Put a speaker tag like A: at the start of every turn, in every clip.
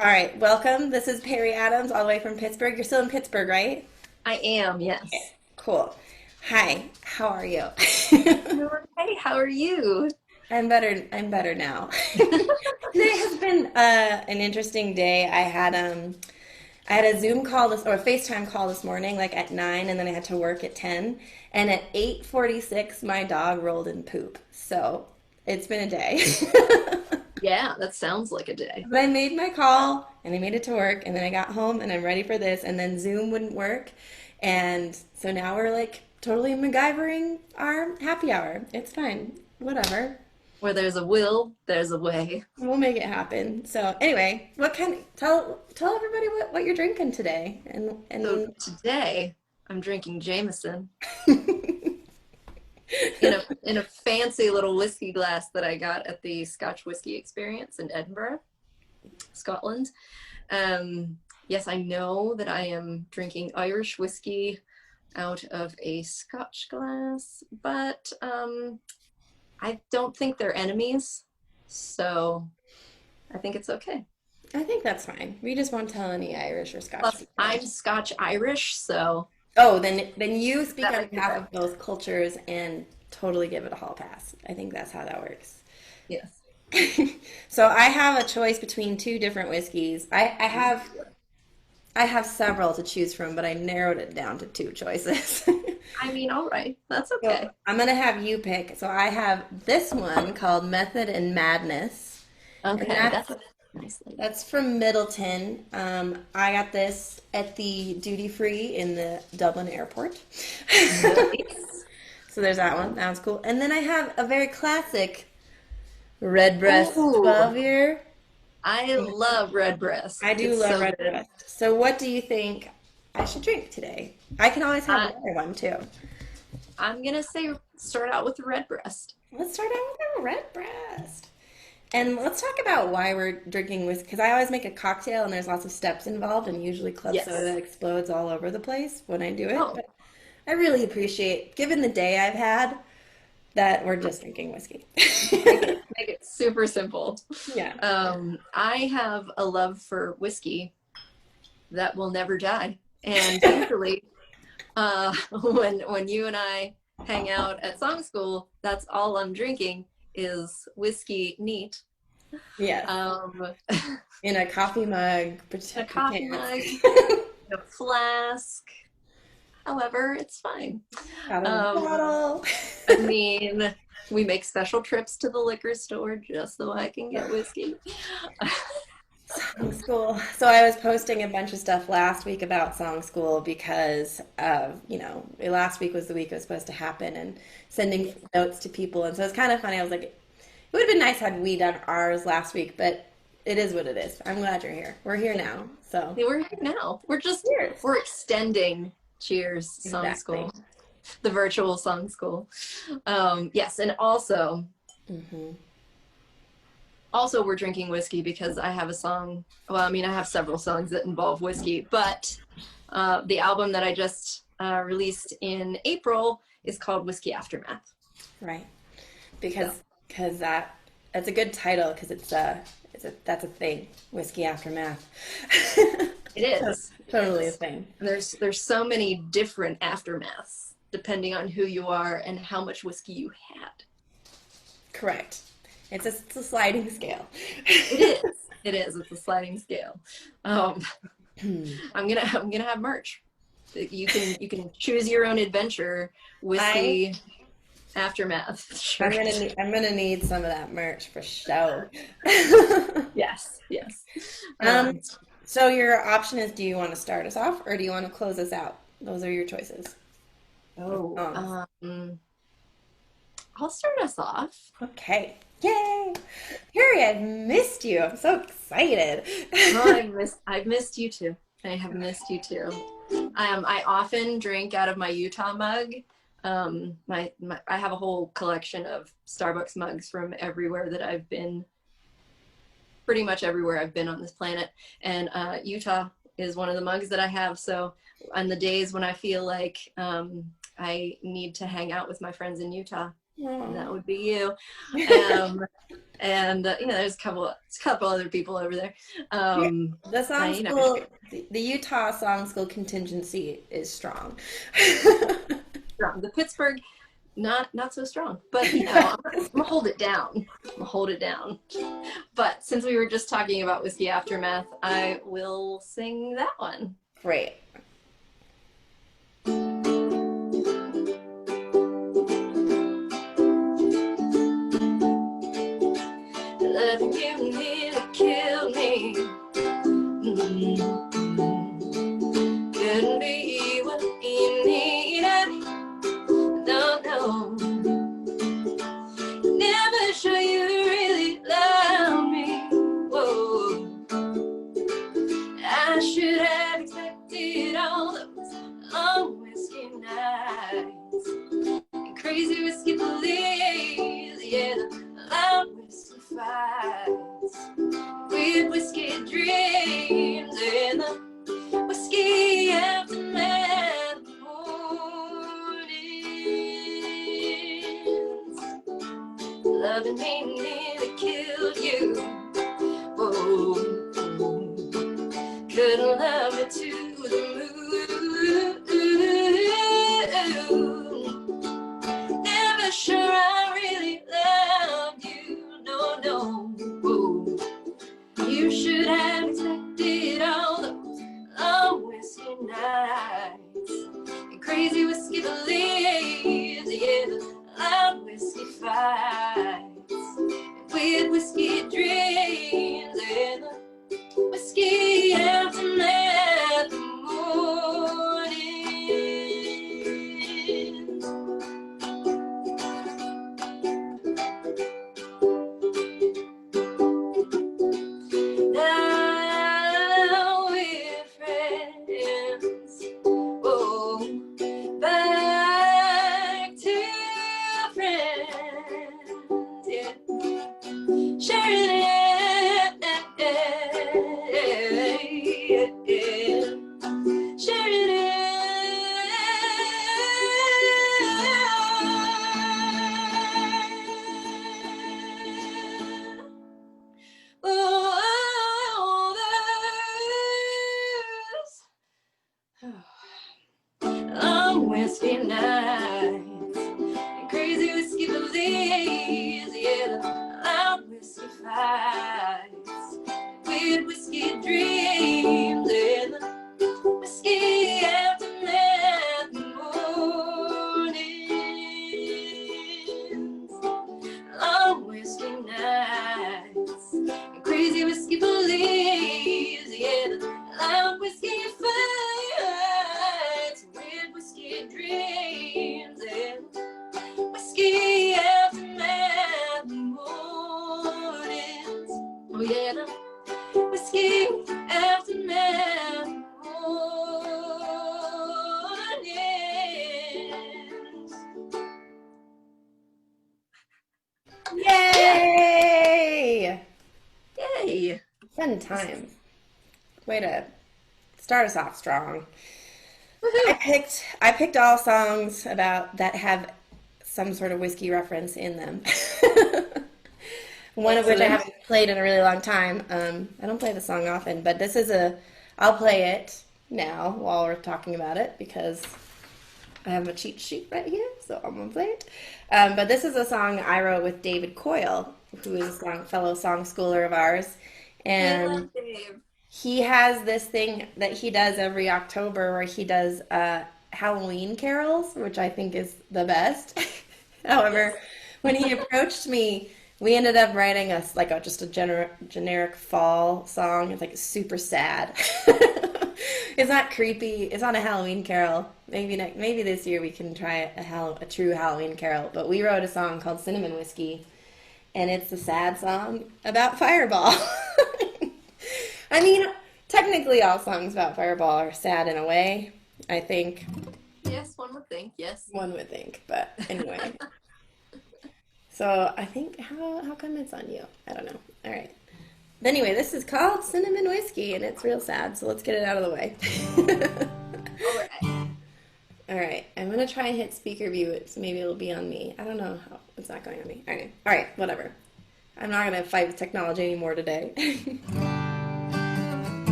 A: All right, welcome. This is Parry Adams, all the way from Pittsburgh. You're still in Pittsburgh, right?
B: I am,
A: Okay,
B: yes.
A: cool. Hi, how are you?
B: Hey, how are you?
A: I'm better. I'm better now. Today has been an interesting day. I had a Zoom call this or a FaceTime call this morning, like at 9, and then I had to work at 10. And at 8:46, my dog rolled in poop. So it's been a day.
B: Yeah, that sounds like a day.
A: But I made my call and I made it to work and then I got home and I'm ready for this and then Zoom wouldn't work. And so now we're like totally MacGyvering our happy hour. It's fine. Whatever.
B: Where there's a will, there's a way.
A: We'll make it happen. So anyway, tell everybody what you're drinking today.
B: So
A: And
B: today, I'm drinking Jameson in
A: I
B: a fancy little whiskey glass that I got at the Scotch Whisky Experience in Edinburgh, Scotland. Yes, I know that I am drinking Irish whiskey out of a Scotch glass, but I don't think they're enemies, so I think it's okay.
A: think that's fine. We just won't tell any Irish or Scotch
B: Plus,
A: people.
B: I'm Scotch Irish, so
A: Oh, then you speak
B: that
A: on
B: might be
A: behalf
B: better.
A: of both cultures and totally give it a hall pass. I think that's how that works.
B: Yes.
A: So I have a choice between two different whiskeys. I have several to choose from, but I narrowed it down to two choices.
B: I mean, all right, that's
A: So
B: okay.
A: I'm gonna have you pick. So I have this one called Method and Madness, and
B: Okay,
A: that's
B: that's a nice label.
A: that's from Middleton. I got this at the duty free in the Dublin airport.
B: Nice.
A: So there's that one. That one's cool. And then I have a very classic Redbreast
B: Ooh,
A: 12 year.
B: I love Redbreast.
A: I do
B: It's
A: love
B: so
A: red
B: good.
A: breast. So what do you think I should drink today? I can always have
B: I,
A: another one too.
B: I'm gonna say start out with the Redbreast.
A: Let's start out with our red breast. And let's talk about why we're drinking whiskey. Because I always make a cocktail and there's lots of steps involved, and usually club soda
B: Yes.
A: explodes all over the place when I do it.
B: Oh,
A: But I really appreciate, given the day I've had, that we're just drinking whiskey.
B: make it super simple.
A: Yeah.
B: I have a love for whiskey that will never die, and usually when you and I hang out at song school, that's all I'm drinking is whiskey neat.
A: Yes.
B: Um,
A: In a coffee mug.
B: a
A: Protect your
B: coffee
A: pants.
B: mug, a flask. However, it's fine.
A: Out of the
B: Um,
A: bottle.
B: I mean, we make special trips to the liquor store just so I can get whiskey.
A: Song school. So I was posting a bunch of stuff last week about song school because last week was the week it was supposed to happen and sending notes to people. And so it's kind of funny. I was like, it would have been nice had we done ours last week, but it is what it is. I'm glad you're here. We're here now. So
B: We're here now.
A: cheers.
B: We're extending Cheers Song
A: Exactly.
B: School, the virtual song school. Yes, and
A: Hmm.
B: also we're drinking whiskey because I have a song. Well, I mean, I have several songs that involve whiskey, but the album that I just released in April is called Whiskey Aftermath.
A: Right.
B: So
A: Because that's a good title because that's a thing. Whiskey aftermath.
B: it is. It
A: Totally a
B: is.
A: thing.
B: And there's so many different aftermaths depending on who you are and how much whiskey you had.
A: Correct. It's a sliding scale.
B: It is. It is. It's a sliding scale. Um, I'm gonna have merch. You can choose your own adventure.
A: I
B: Whiskey aftermath
A: I'm
B: shirt.
A: gonna need some of that merch for sure.
B: Yes. Yes.
A: Um,
B: Um,
A: so your option is, do you want to start us off or do you want to close us out? Those are your choices. Of
B: oh.
A: songs.
B: I'll start us off.
A: Okay. Yay! Harry, I've missed you. I'm so excited.
B: Oh, I've missed you too. I have missed you too. I often drink out of my Utah mug. I have a whole collection of Starbucks mugs from everywhere that I've been, pretty much everywhere I've been on this planet. And Utah is one of the mugs that I have. So on the days when I feel like I need to hang out with my friends in Utah, and that
A: Oh.
B: would be you. Um, and there's a couple other people over there.
A: Yeah.
B: Um,
A: The song
B: you know, you're
A: school, the Utah song school contingency is strong.
B: strong. The Pittsburgh, not so strong, but I'm gonna hold it down. I'm gonna hold it down. But since we were just talking about Whiskey Aftermath, I will sing that one.
A: Great.
B: Loving you nearly killed me. Couldn't be what you needed. No, no. Never sure you really love me. Whoa. I should have expected all those long whiskey nights and crazy whiskey police. Yeah, the loud whiskey fights, weird whiskey dreams, and the whiskey aftermath mornings. Loving me nearly killed you. Whoa, couldn't love me to the moon. Never sure I really loved you. No, no. Whoa. You should have expected all those long whiskey nights and crazy whiskey beliefs. Yeah, the loud whiskey fights and weird whiskey dreams, and the whiskey aftermath mornings. Now we're friends. Oh, back to friends. Yeah. Sharing it. Sharing it. Oh, long whiskey nights and crazy whiskey beliefs. Yeah, the loud whiskey fights, weird whiskey dreams, and the whiskey aftermath mornings. Long whiskey nights and crazy whiskey beliefs. Yeah, the loud whiskey fights, weird whiskey dreams, and whiskey aftermath mornings. Oh yeah, the whiskey aftermath mornings. Yeah,
A: Yay!
B: yay.
A: Fun times. Way to start us off strong. I
B: Woohoo.
A: picked I picked all songs about that have some sort of whiskey reference in them. One of which I
B: Excellent.
A: haven't played in a really long time. I don't play the song often, but I'll play it now while we're talking about it because I have a cheat sheet right here, so I'm gonna play it. But this is a song I wrote with David Coyle, who is a fellow song schooler of ours,
B: I
A: and
B: love Dave.
A: he has this thing that he does every October where he does Halloween carols, which I think is the best. However,
B: Yes.
A: when he approached me, we ended up writing just a generic fall song. It's like super sad. It's not creepy. It's not a Halloween carol. Maybe this year we can try a true Halloween carol. But we wrote a song called Cinnamon Whiskey, and it's a sad song about Fireball. I mean, technically all songs about Fireball are sad in a way, I think.
B: Yes, one would think. Yes.
A: One would think, but anyway. So I think how come it's on you? I don't know. All right. But anyway, this is called Cinnamon Whiskey, and it's real sad. So let's get it out of the way.
B: All right.
A: All right, I'm gonna try and hit speaker view. So maybe it'll be on me. I don't know how it's not going on me. All right, whatever. I'm not gonna fight with technology anymore today.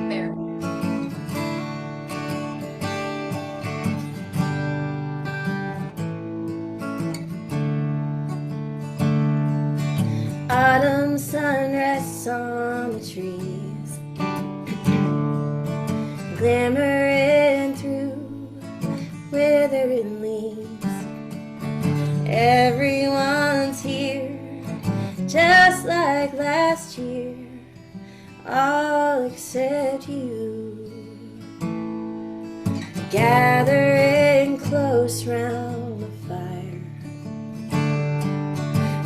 B: Fair.
A: Autumn sun rests on the trees, glimmering through withering leaves. Everyone's here, just like last year, all except you. Gathering close round the fire,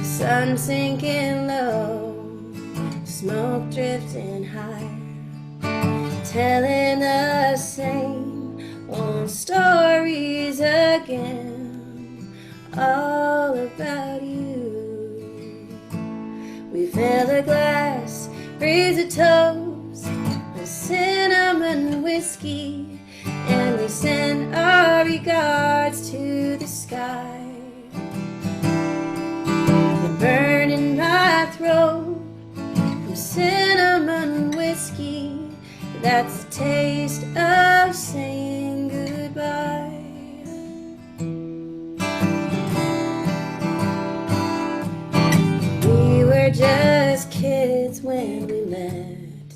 A: sun sinking low, smoke drifting high, telling us same old stories again, all about you. We fill a glass, raise a toast, a cinnamon whiskey, and we send our regards to the sky. The burn in my throat from cinnamon whiskey, that's the taste of saying goodbye. We were just kids when we met,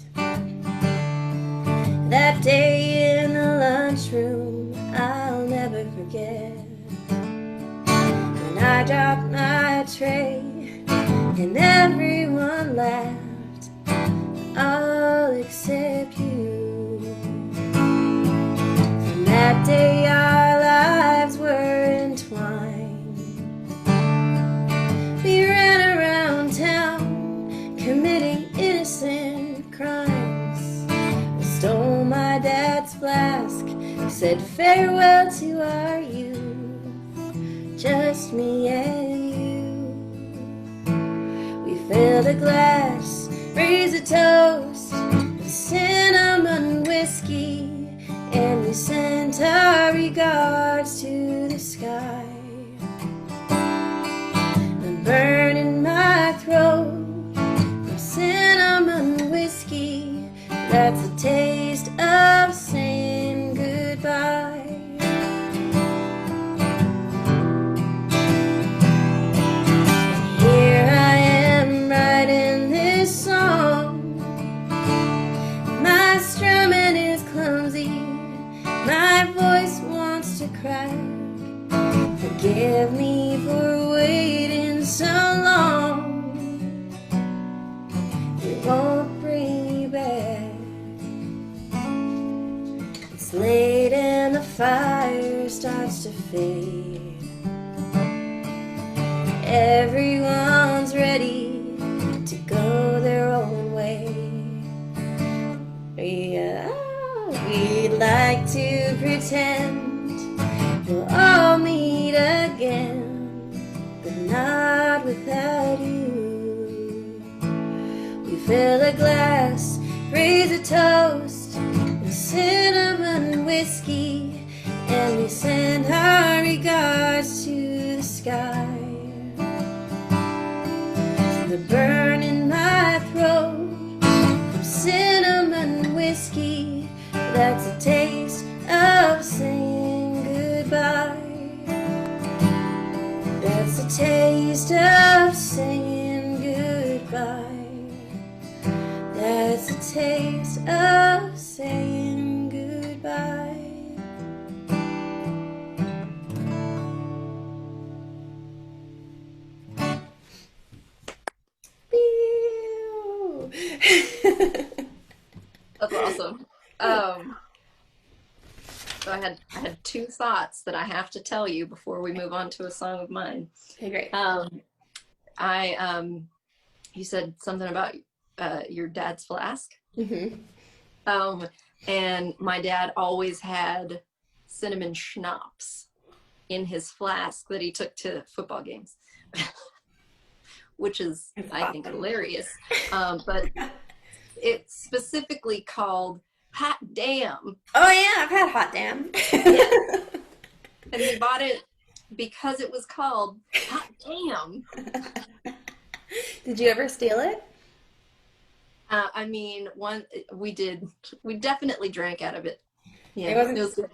A: that day in the lunchroom I'll never forget. When I dropped my tray and everyone laughed, all except you. From that day our lives were entwined. We ran around town committing innocent crimes. We stole my dad's flask, said farewell to our youth, just me and you. We filled a glass, raised a toast with cinnamon whiskey, and we sent our regards to the sky. The burn in my throat from cinnamon whiskey, that's the taste of saying goodbye. Here I am writing this song. My strumming is clumsy, my voice wants to cry. Forgive me for waiting so long. It won't bring you back. It's late and the fire starts to fade. Everyone's ready to go their own way. We'd like to pretend we'll all meet again, but not without you. We fill a glass, raise a toast with cinnamon whiskey, and we send our regards to the sky. The burn in my throat from cinnamon whiskey, that's the taste of saying goodbye. That's the taste of saying goodbye. That's the taste of saying goodbye.
B: That's awesome. So I had two thoughts that I have to tell you before we move on to a song of mine.
A: Okay, great.
B: You said something about your dad's flask.
A: Mm-hmm.
B: And my dad always had cinnamon schnapps in his flask that he took to football games, which is, I think, hilarious. But it's specifically called Hot Damn.
A: Oh yeah, I've had hot damn.
B: Yeah. And we bought it because it was called Hot Damn.
A: Did you ever steal it?
B: I mean, we did, we definitely drank out of it.
A: It
B: Yeah, it
A: wasn't,
B: was good.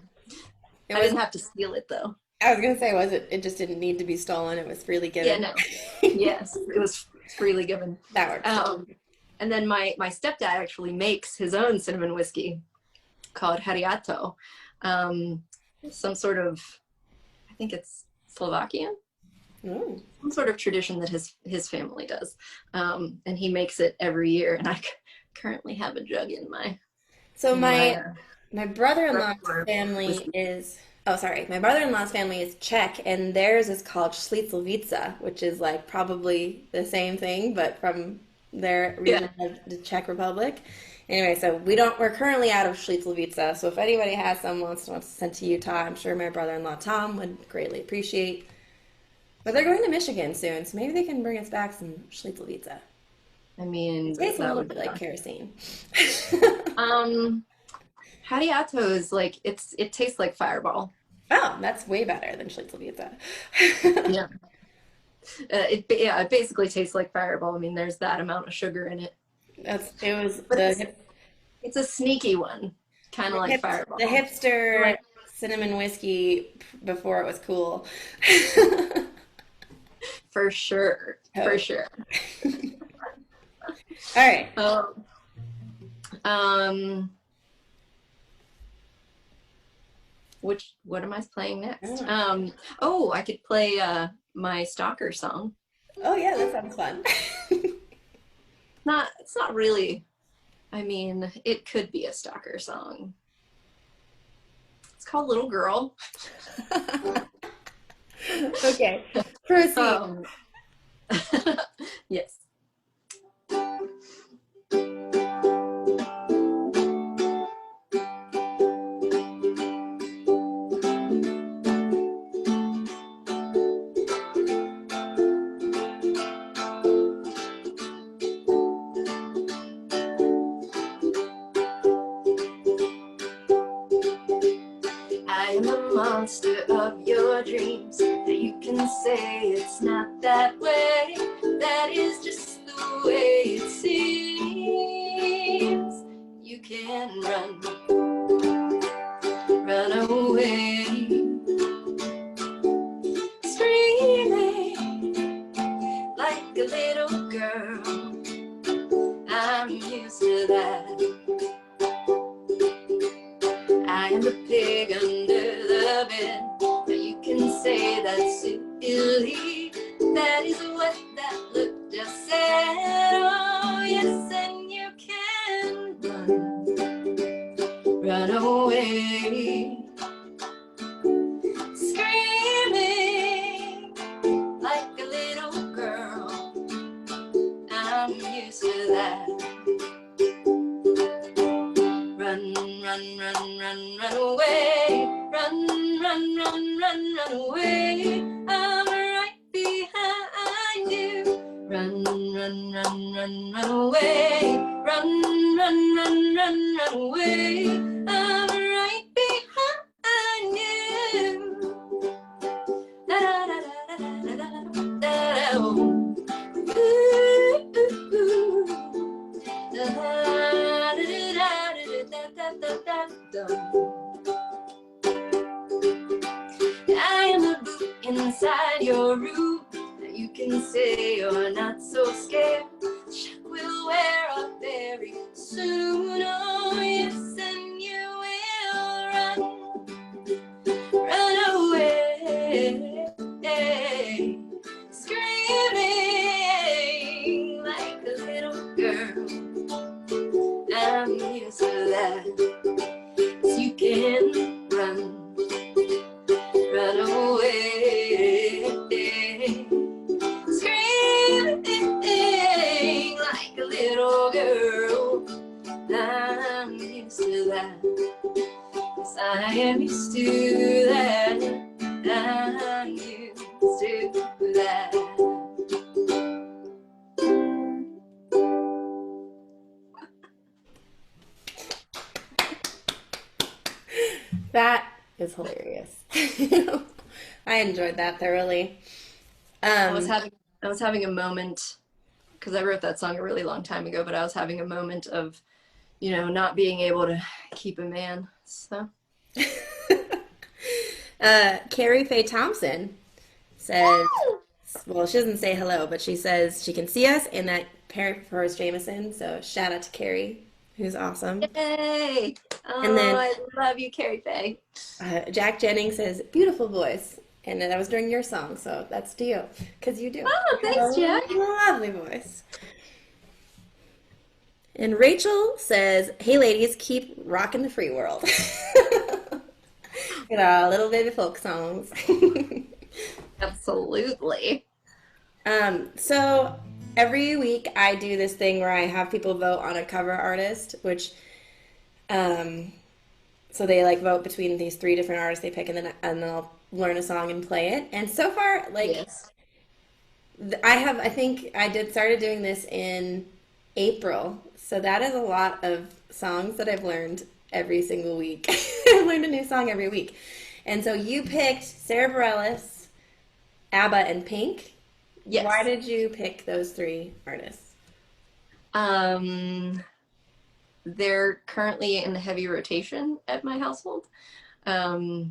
A: it
B: I
A: was,
B: didn't have to steal it though.
A: I was gonna say, was it, it just didn't need to be stolen. It was freely
B: Yeah,
A: given.
B: no. Yes, it was freely given.
A: That works too.
B: And then my stepdad actually makes his own cinnamon whiskey called Hariato. Um, some sort of, I think it's Slovakian,
A: Mm.
B: some sort of tradition that his family does, and he makes it every year. And currently have a jug in my
A: So
B: in my
A: my brother-in-law's
B: repertoire
A: family
B: whiskey.
A: is oh sorry, my brother-in-law's family is Czech and theirs is called Schlitzovica, which is like probably the same thing but from their
B: Yeah.
A: region of the Czech Republic. Anyway, so we're currently out of Schlitzovica, so if anybody has some wants to send to Utah, I'm sure my brother-in-law Tom would greatly appreciate. But they're going to Michigan soon, so maybe they can bring us back some Schlitzovica.
B: I
A: It
B: mean,
A: tastes a
B: that
A: little
B: would
A: bit
B: be
A: like
B: fun.
A: kerosene.
B: Um, Hariato is like it tastes like Fireball.
A: Oh, that's way better than Schlitzovica.
B: Yeah. It basically tastes like Fireball. I mean, there's that amount of sugar in it,
A: It was
B: but it's a sneaky one, kind of like
A: the
B: Fireball.
A: hipster
B: Like,
A: cinnamon whiskey before it was cool.
B: for sure, for
A: Oh.
B: sure.
A: All right.
B: Um, um, what am I playing next?
A: Oh,
B: Oh, I could play my stalker song.
A: oh yeah, that sounds fun.
B: Not, it's not really. I mean, it could be a stalker song. It's called Little Girl.
A: Okay, proceed.
B: Um, yes. I am the monster of your dreams. Now you can say it's not that way. That is just the way it seems. You can run away, screaming like a little girl. I'm used to that. I am the pig under the bed. Now you can say that's silly. That is what that look just said. Oh yes, and you can run away, screaming like a little girl. I'm used to that. Run away. Run away. I'm right behind you. Run away. Run away. I'm right behind you. Da, da, da, da, da, da, da, da, da. Ooh, ooh, ooh. Da, da, da, da, da, da, da, da. I am the boot inside your room. Now you can say you're not so scared. Chuck will wear off very soon. Oh yes, and you will run away, screaming like a little girl. I'm used to that. So you can run away, screaming like a little girl. I'm used to that. Yes, I am used to that. I'm used to that.
A: That is hilarious. I enjoyed that thoroughly.
B: I was
A: Um,
B: having I was having a moment because I wrote that song a really long time ago, but I was having a moment of, not being able to keep a man. So
A: Carrie Faye Thompson says, well, she doesn't say hello, but she says she can see us and that Perry prefers Jameson. So shout out to Carrie, who's awesome.
B: yay!
A: And
B: Oh,
A: then
B: I love you, Carrie Faye.
A: Jack Jennings says, beautiful voice. And that was during your song, so that's to you, because you do.
B: Oh,
A: You have a
B: thanks, Jack.
A: lovely voice. And Rachel says, hey ladies, keep rocking the free world. Little baby folk songs.
B: Absolutely.
A: So every week I do this thing where I have people vote on a cover artist, which um, so they like vote between these three different artists they pick, and then I'll learn a song and play it. And so far, like
B: Yes.
A: I think I did started doing this in April, so that is a lot of songs that I've learned every single week. I've learned a new song every week, and so you picked Sarah Bareilles, ABBA, and Pink. Why
B: Yes.
A: did you pick those three artists?
B: Um, they're currently in heavy rotation at my household. I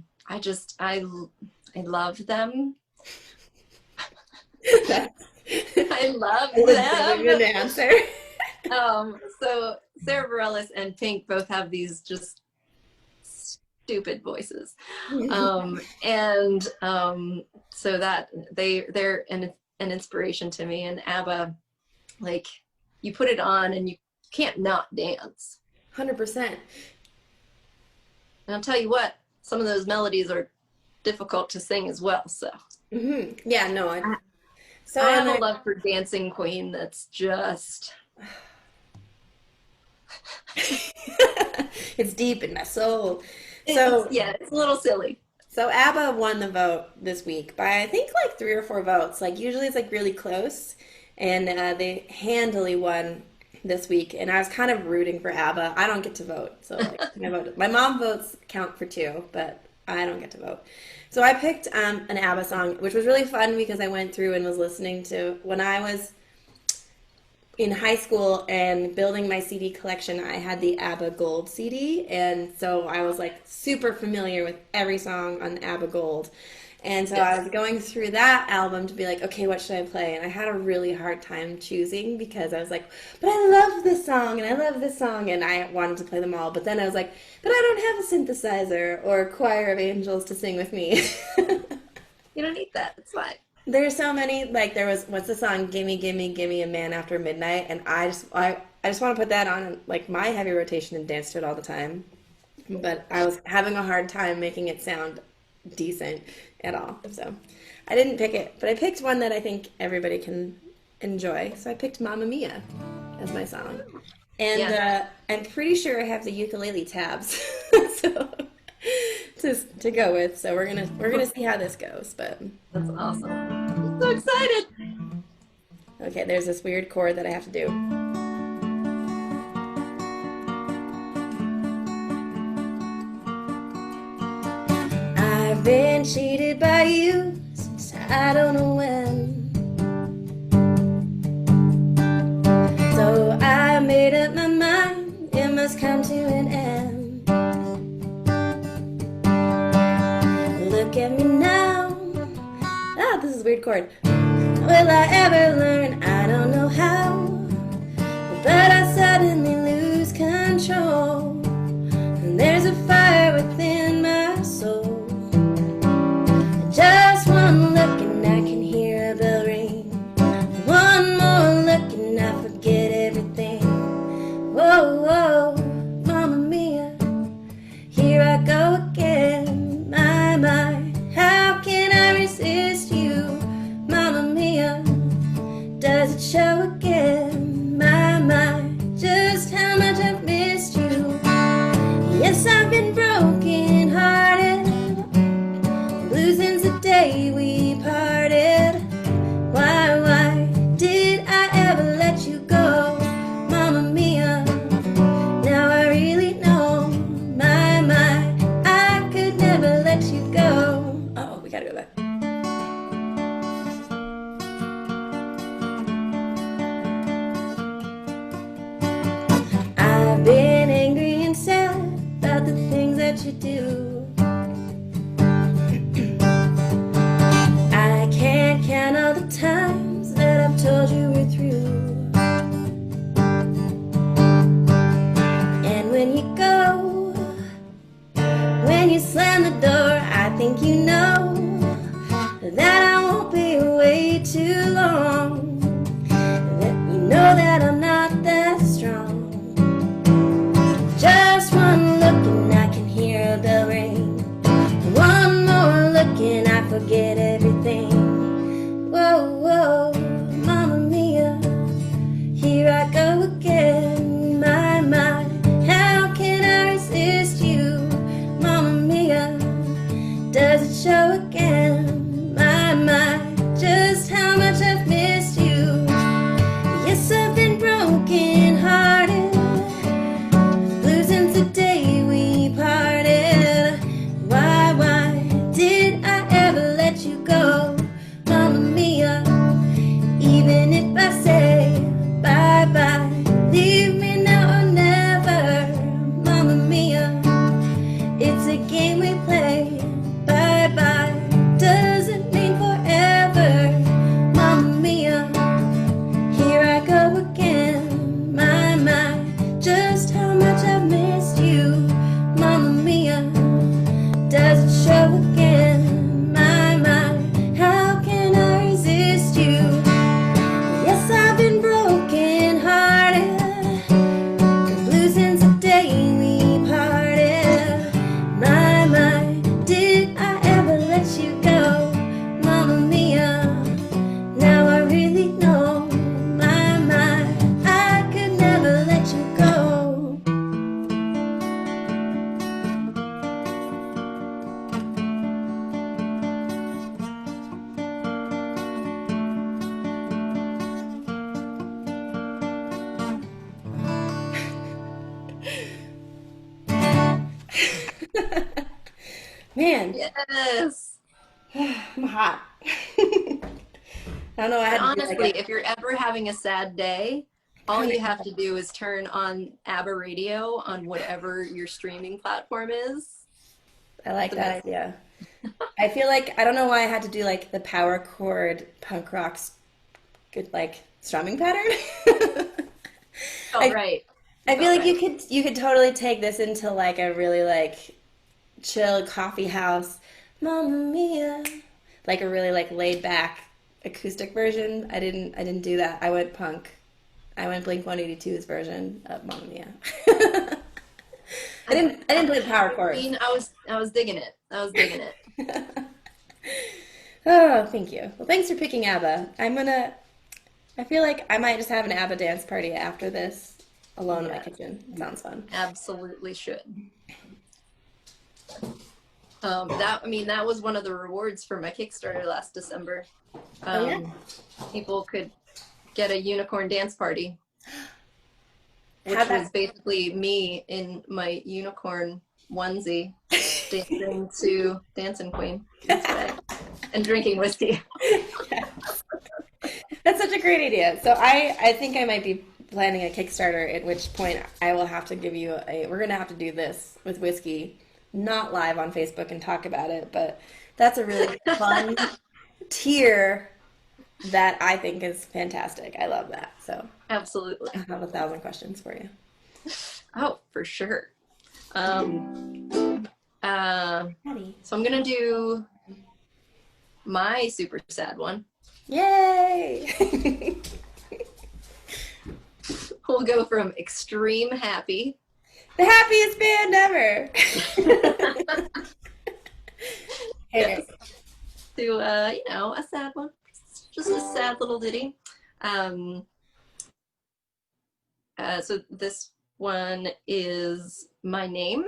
B: love them.
A: That's
B: I love
A: a legitimate
B: them.
A: answer.
B: So Sarah Bareilles and Pink both have these just stupid voices. And so that they're an inspiration to me. And ABBA, like, you put it on and you can't not dance.
A: 100%.
B: And I'll tell you what, some of those melodies are difficult to sing as well. So
A: Yeah, no. So
B: I
A: and
B: have a love for Dancing Queen that's just
A: it's deep in my soul. So
B: yeah, it's a little silly.
A: So ABBA won the vote this week by I think like 3 or 4 votes. Like usually it's like really close, and they handily won this week. And I was kind of rooting for ABBA. I don't get to vote, so like my mom votes count for two, but I don't get to vote. So I picked an ABBA song, which was really fun because I went through and was listening to when I was in high school and building my CD collection, I had the ABBA Gold CD, and so I was like super familiar with every song on ABBA Gold. And so I
B: Yes.
A: was going through that album to be like, okay, what should I play? And I had a really hard time choosing because I was like, but I love this song and I love this song, and I wanted to play them all. But then I was like, but I don't have a synthesizer or a choir of angels to sing with me.
B: You don't need that. It's fine.
A: There's so many, like there was what's the song Gimme Gimme Gimme a Man After Midnight, and I just want to put that on like my heavy rotation and dance to it all the time. But I was having a hard time making it sound decent at all. So I didn't pick it, but I picked one that I think everybody can enjoy. So I picked Mamma Mia as my song. And
B: Yeah,
A: I'm pretty sure I have the ukulele tabs. So to go with. So we're gonna see how this goes, but
B: that's awesome. I'm so excited.
A: okay, there's this weird chord that I have to do. I've been cheated by you since I don't know when. So I made up my mind, it must come to an end. Look at me now. Ah, this is a weird chord. Will I ever learn? I don't know how. But I suddenly lose control. And there's a fire within my soul. Just one look and I can hear a bell ring. One more look and I forget everything. Whoa, whoa, Mamma Mia, here I go again. My, how can I resist you? Mamma Mia, does it show again? My, just how much I've missed you. you do. I can't count all the times that I've told you we're through. And when you go, when you slam the door, I think you know that I won't be away too long. That you know that I'm not that strong. Just one look and I can hear a bell ring. One more look and I forget everything. Whoa, whoa, Mamma Mia, here I go again. My, how can I resist you? Mamma Mia, does it show again? My, just how much I've missed you. Yes, I've been broken hearted, blue since the day we parted. Why did I ever let you go? Mamma Mia, even if I say bye-bye, leave me now or never. Mamma Mia, it's a game we play. Bye-bye doesn't mean forever. Mamma Mia, here I go again. My, just how much I've missed you. Mamma Mia, does it show again? My, how can I resist you? Yes, I've been broken hearted, blue since the day we parted. My, did I ever let you go? Mamma Mia, now I really know. My, I could never let you go. Man,
B: Yes.
A: I'm hot. I don't know. I had to do
B: Honestly, if you're ever having a sad day, all you have to
A: a.
B: do is turn on ABBA radio on whatever your streaming platform is.
A: I like
B: The
A: that
B: best.
A: idea. I feel like I don't know why I had to do like the power chord punk rock's good like strumming pattern.
B: Felt
A: I
B: right.
A: I
B: It
A: feel
B: felt
A: like
B: right.
A: you could totally take this into like a really like chill coffee house, Mamma Mia, like a really like laid back acoustic version. I didn't do that. I went punk. I went Blink 182's version of Mamma Mia. I didn't play the power
B: I
A: chords.
B: mean, I was digging it. I was digging it.
A: Oh, thank you. Well, thanks for picking ABBA. I feel like I might just have an ABBA dance party after this alone in my
B: Yeah,
A: kitchen. It
B: you
A: sounds fun.
B: absolutely should. That was one of the rewards for my Kickstarter last December.
A: Oh, yeah?
B: Um, People could get a unicorn dance party,
A: How'd
B: which
A: that?
B: was basically me in my unicorn onesie dancing to Dancing Queen and Swag and drinking whiskey.
A: That's such a great idea. So I think I might be planning a Kickstarter, at which point I will have to give you we're gonna have to do this with whiskey, not live on Facebook and talk about it, but that's a really fun tier that I think is fantastic. I love that. So I
B: Absolutely.
A: have 1,000 questions for you.
B: Oh, for sure. Um, uh,
A: Patty.
B: so I'm gonna do my super sad one.
A: Yay!
B: We'll go from extreme happy
A: The happiest band ever. Hey,
B: yes, to a sad one. Just a sad little ditty. Um, so this one is My Name.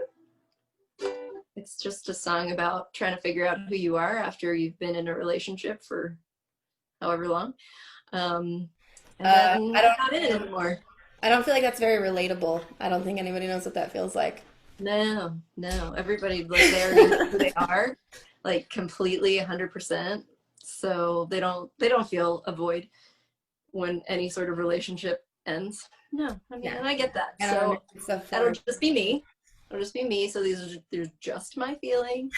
B: It's just a song about trying to figure out who you are after you've been in a relationship for however long. And then
A: I
B: you're
A: don't
B: not in it
A: feel
B: anymore.
A: I don't feel like that's very relatable. I don't think anybody knows what that feels like.
B: No, no. Everybody like they already know who they are, like completely 100%. So they don't feel a void when any sort of relationship ends. No, I mean,
A: Yeah.
B: and I get that.
A: I don't know.
B: So
A: It's so
B: that'll
A: foreign.
B: just be me. It'll just be me. So they're just my feelings.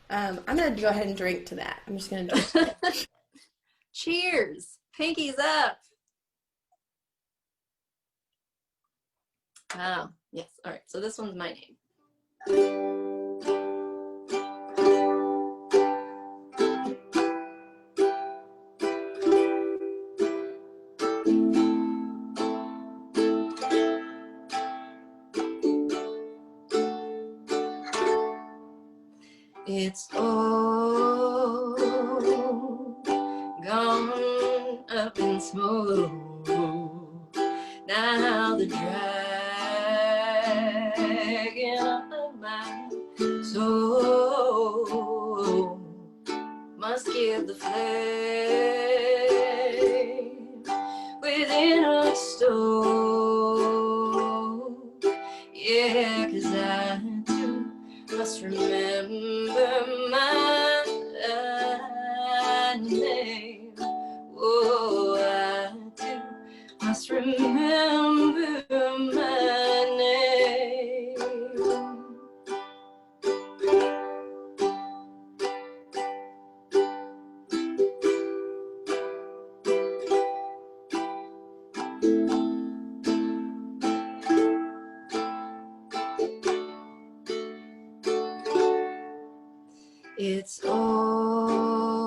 A: I'm gonna go ahead and drink to that. I'm just gonna drink to it.
B: Cheers. Pinkies up. Oh, yes. All right. So this one's my name. It's all gone up in smoke. Now the dragon of my soul must give the flame within a stove. Yeah, 'cause I too must remember my name. Oh, I too must remember my name. It's all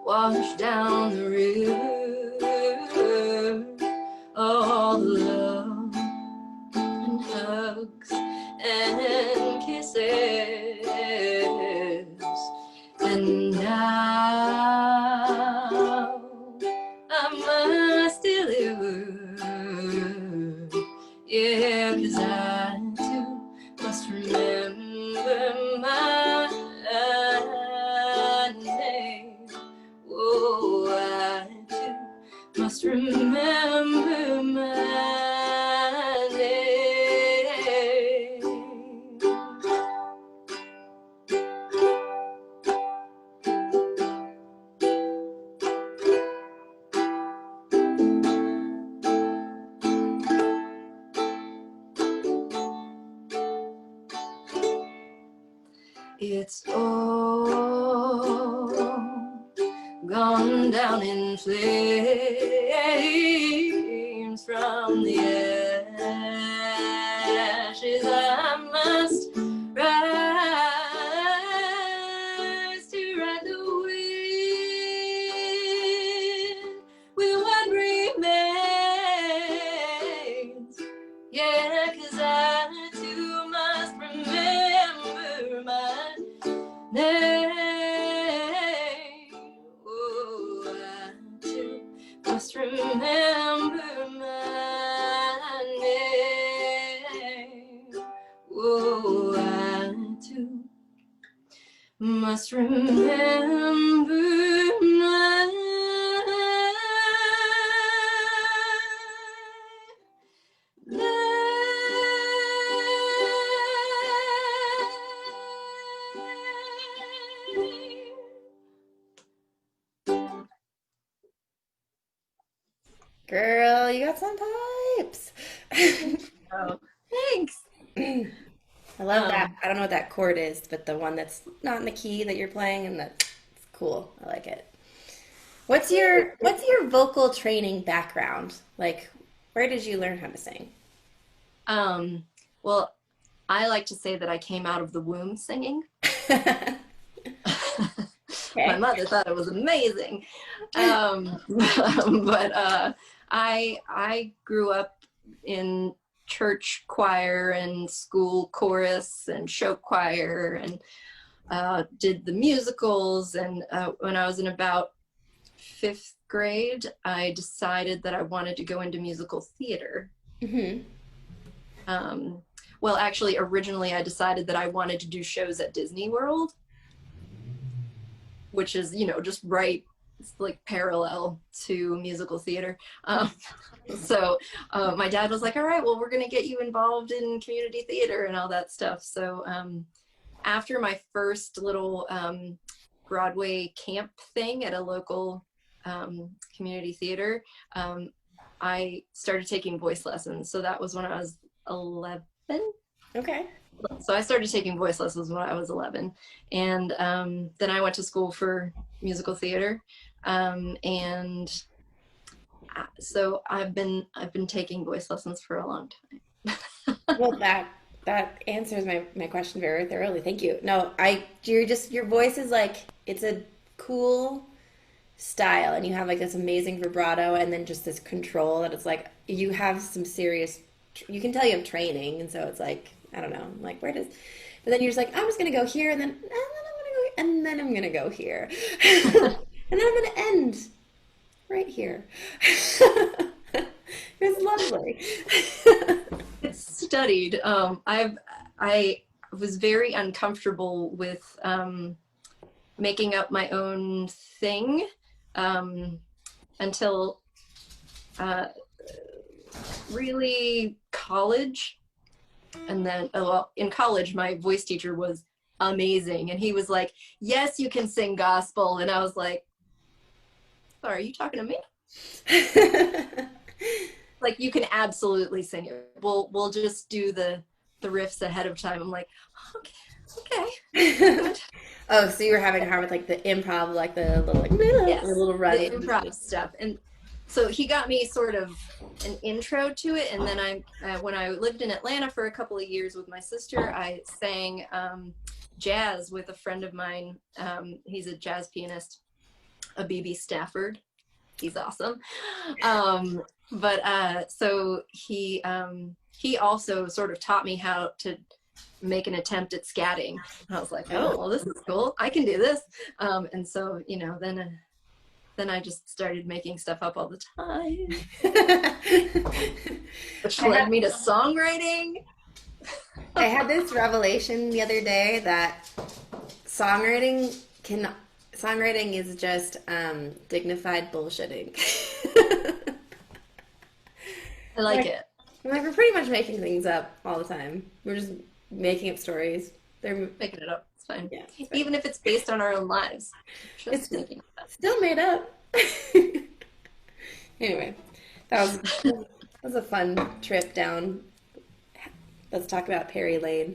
B: washed down the river, all the love and hugs and kisses, and now I must deliver. Yeah, 'cause I too must remember my name. Oh, I too must remember my name. It's all gone down in flames from the ashes. I must rise to ride the wind with what remains. Yeah, 'cause I too must remember my name. Oh, I too must remember my name. Oh, I too must remember my
A: Girl, you got some pipes.
B: Oh, thanks.
A: I love that.
B: Um,
A: I don't know what that chord is, but the one that's not in the key that you're playing, and that's cool. I like it. What's your vocal training background? Like, where did you learn how to sing?
B: um, well, I like to say that I came out of the womb singing. My
A: Okay.
B: mother thought it was amazing. But I grew up in church choir and school chorus and show choir and did the musicals. And when I was in about fifth grade, I decided that I wanted to go into musical theater.
A: Hmm.
B: Um, well, actually, originally I decided that I wanted to do shows at Disney World, which is, just right, it's like parallel to musical theater. So my dad was like, all right, well, we're going to get you involved in community theater and all that stuff. So after my first little Broadway camp thing at a local community theater, I started taking voice lessons. So that was when I was 11.
A: Okay.
B: So I started taking voice lessons when I was 11, and then I went to school for musical theater, and so I've been taking voice lessons for a long time.
A: Well, that answers my question very thoroughly. Thank you. No, you're just your voice is like it's a cool style, and you have like this amazing vibrato, and then just this control that it's like you have some serious. You can tell you have training, and so it's like I don't know, like where does. But then you're just like I'm just gonna go here, and then I'm gonna go, and then I'm gonna go here, and then I'm gonna end right here. It's lovely.
B: It's studied. I was very uncomfortable with making up my own thing um, until uh, really college. And then, oh, well, in college, my voice teacher was amazing. And he was like, yes, you can sing gospel. And I was like, sorry, are you talking to me? Like, you can absolutely sing it. We'll just do the riffs ahead of time. I'm like, okay.
A: Oh, so you were having a hard with like the improv, like the little like the
B: Yes,
A: little run.
B: the improv stuff. And so he got me sort of an intro to it. And then when I lived in Atlanta for a couple of years with my sister, I sang jazz with a friend of mine. He's a jazz pianist, a BB Stafford. He's awesome. But so he also sort of taught me how to make an attempt at scatting. I was like, oh, well, this is cool. I can do this. And so, then I just started making stuff up all the time, which led me to songwriting.
A: I had this revelation the other day that songwriting is just dignified bullshitting.
B: I like it.
A: Like we're pretty much making things up all the time. We're just making up stories. They're
B: Making it up. It's fine.
A: yeah, it's
B: Even if it's based on our own lives. Just
A: It's
B: making it up.
A: still made up. Anyway, that was a fun trip down. Let's talk about Perry Lane.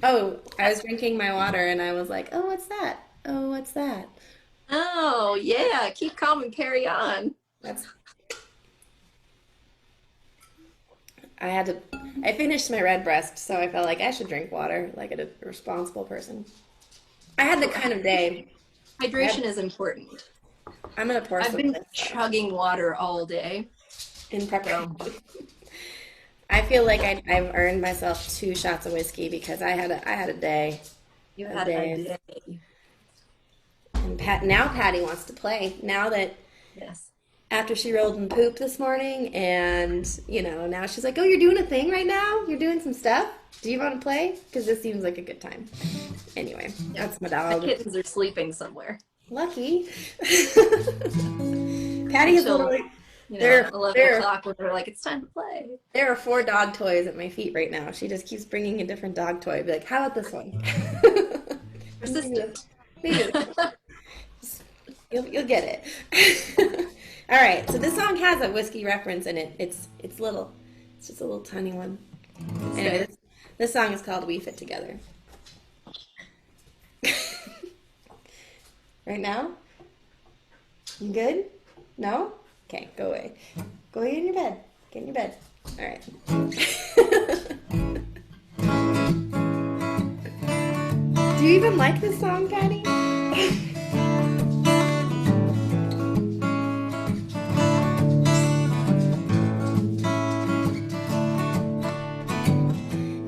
A: Oh, I was drinking my water and I was like, "Oh, what's that? Oh, what's that?"
B: Oh, yeah. Keep calm and carry on.
A: That's I finished my red breast, so I felt like I should drink water like a responsible person. I had the kind of day.
B: Hydration is important.
A: I'm gonna pour
B: I've
A: some
B: been
A: of this
B: chugging water all day.
A: in preparation. I feel like I've earned myself 2 shots of whiskey because I had a day.
B: You
A: A
B: had a
A: day.
B: day.
A: And now Patty wants to play. Now that
B: Yes.
A: after she rolled in poop this morning, and now she's like, "Oh, you're doing a thing right now? You're doing some stuff? Do you want to play? Because this seems like a good time." Anyway, that's my
B: The
A: dog.
B: kittens are sleeping somewhere.
A: Lucky. Patty is
B: Until,
A: literally there.
B: 11
A: There,
B: o'clock when they're like, it's time to play.
A: there are 4 dog toys at my feet right now. She just keeps bringing a different dog toy. Be like, "How about this one?"
B: Persistent.
A: Maybe. You'll get it. All right. So this song has a whiskey reference in it. It's little. It's just a little tiny one. Anyway, this song is called "We Fit Together." Right now? You good? No? Okay, go away. Go get in your bed. Get in your bed. All right. Do you even like this song, Patty?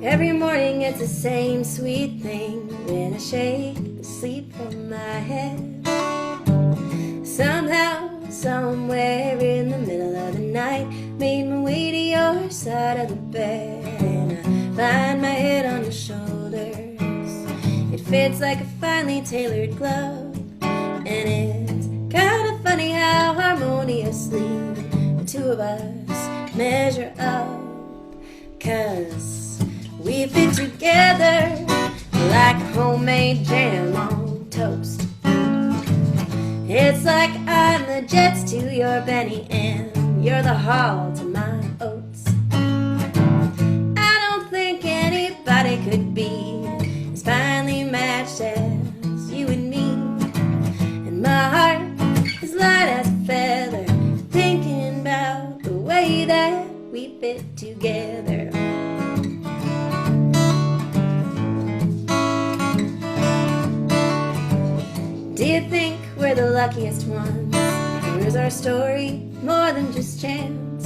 A: Every morning it's the same sweet thing when I shake the sleep from my head. Somehow, somewhere in the middle of the night, made my way to your side of the bed, and I find my head on your shoulders. It fits like a finely tailored glove, and it's kind of funny how harmoniously the two of us measure up, 'cause we fit together like homemade jam on toast. It's like I'm the Jets to your Benny, and you're the Hall to my Oates. luckiest ones. Here's our story, more than just chance.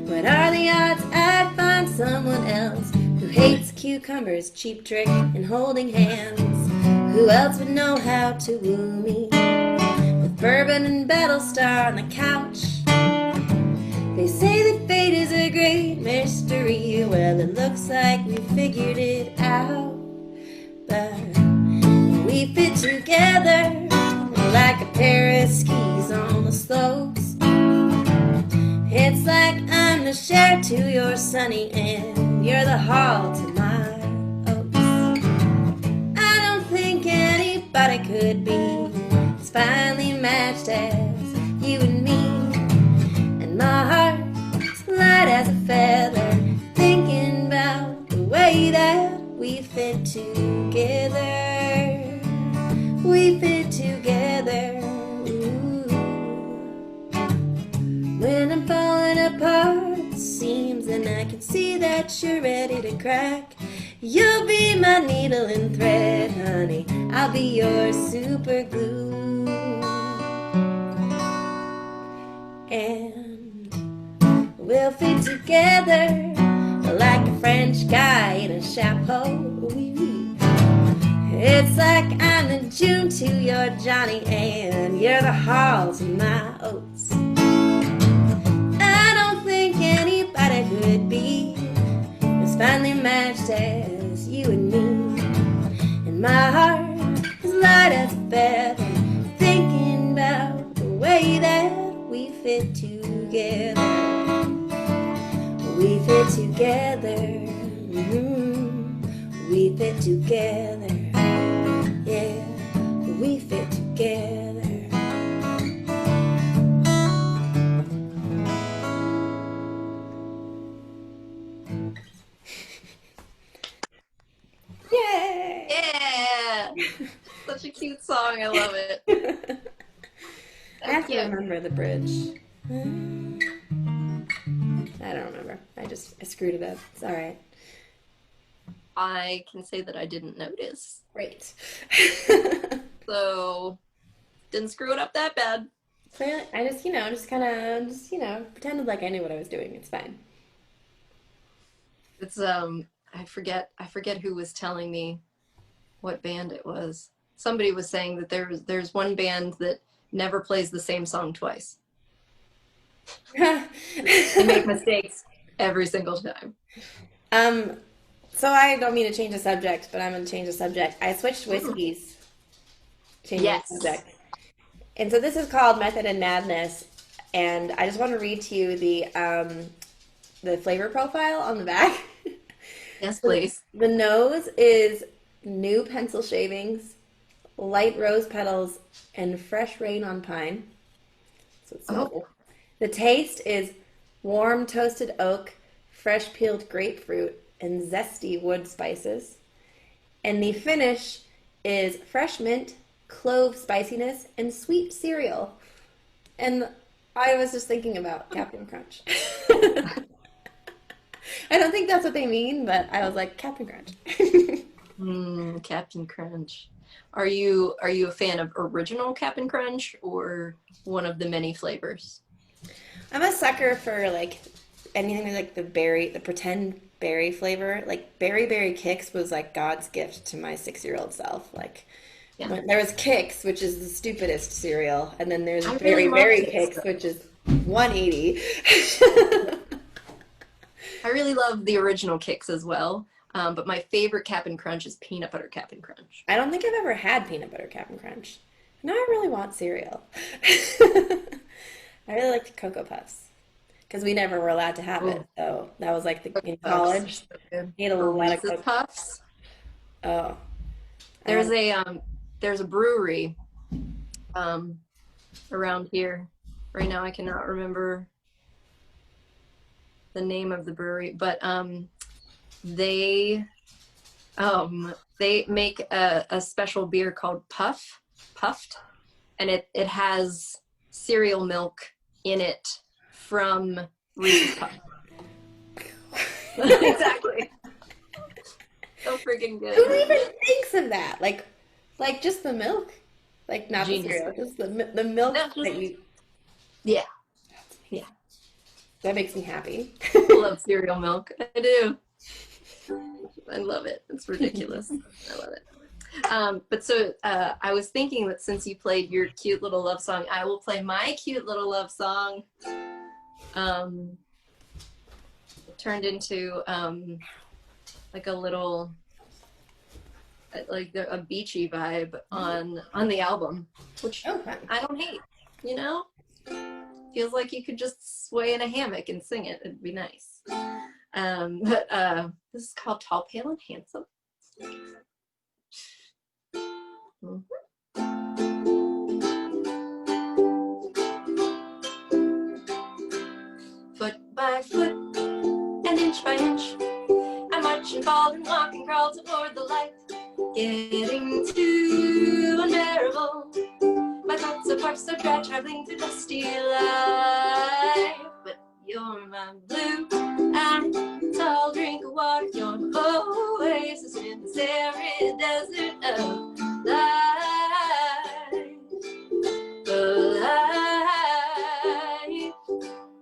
A: What are the odds I'd find someone else who hates cucumbers, Cheap Trick, and holding hands? Who else would know how to woo me with bourbon and Battlestar on the couch? They say that fate is a great mystery. Well, it looks like we figured it out. But we fit together like a pair of skis on the slopes. It's like I'm the Cher to your Sunny, and you're the Hall to my Oaks. I don't think anybody could be as finely matched as you and me. And my heart's light as a feather, thinking about the way that we fit together. We fit together. Ooh. When I'm falling apart, it seems, and I can see that you're ready to crack. You'll be my needle and thread, honey. I'll be your super glue. And we'll fit together like a French guy in a chapeau. It's like I'm the June to your Johnny, and you're the Hall to my Oates. I don't think anybody could be as finely matched as you and me. And my heart is light as a feather, thinking about the way that we fit together. We fit together. We fit together. Yeah, we fit together. Yay!
B: Yeah! Such a cute song. I love it.
A: I have to
B: Yeah.
A: remember the bridge. I don't remember. I screwed it up. It's all right.
B: I can say that I didn't notice.
A: Great.
B: So, didn't screw it up that bad.
A: So I just, pretended like I knew what I was doing. It's fine.
B: It's I forget who was telling me what band it was. Somebody was saying that there's one band that never plays the same song twice. They make mistakes every single time.
A: So I don't mean to change the subject, but I'm going to change the subject. I switched whiskeys. Changing
B: Yes.
A: the subject. And so this is called Method and Madness, and I just want to read to you the flavor profile on the back.
B: Yes, please.
A: The nose is new pencil shavings, light rose petals, and fresh rain on pine. So it smells.
B: Oh,
A: The taste is warm toasted oak, fresh peeled grapefruit, and zesty wood spices. And the finish is fresh mint, clove spiciness, and sweet cereal. And I was just thinking about Captain Crunch. I don't think that's what they mean, but I was like, Captain Crunch.
B: Captain Crunch. Are you a fan of original Captain Crunch or one of the many flavors?
A: I'm a sucker for like anything like the pretend berry flavor. Like Berry Kicks was like God's gift to my 6-year-old self. Like
B: Yeah.
A: there was Kicks, which is the stupidest cereal, and then there's
B: I really love
A: Berry
B: Kix,
A: Kicks, which is 180.
B: I really love the original Kix as well. But my favorite Cap'n Crunch is peanut butter Cap'n Crunch.
A: I don't think I've ever had peanut butter Cap'n Crunch. Now I really want cereal. I really liked Cocoa Puffs because we never were allowed to have it.
B: Ooh.
A: So that was like in
B: Puffs are
A: college.
B: so good.
A: Ate a
B: Or
A: lot of
B: Reese's
A: Cocoa.
B: Puffs.
A: Oh,
B: There's a brewery around here. Right now I cannot remember the name of the brewery, but they make a special beer called Puffed, and it has cereal milk in it from Reese's Puffs. Exactly. So freaking good.
A: who even thinks of that? Like just the milk? Like not the
B: Genius.
A: cereal, just the milk
B: No, just
A: that you.
B: yeah,
A: That's
B: yeah.
A: amazing. That makes me happy.
B: I love cereal milk. I do. I love it. It's ridiculous. I love it. But so I was thinking that since you played your cute little love song, I will play my cute little love song. Um, it turned into like a little like a beachy vibe on the album, which
A: Oh, fun.
B: I don't hate. You know, feels like you could just sway in a hammock and sing it. It'd be nice. But this is called Tall, Pale, and Handsome. Mhm. Foot by foot and inch by inch, I march and fall and walk and crawl toward the light, getting too unbearable. My thoughts so far so dry, traveling through dusty life. But you're my blue and tall drink of water. You're my oasis in this arid desert of life. Life.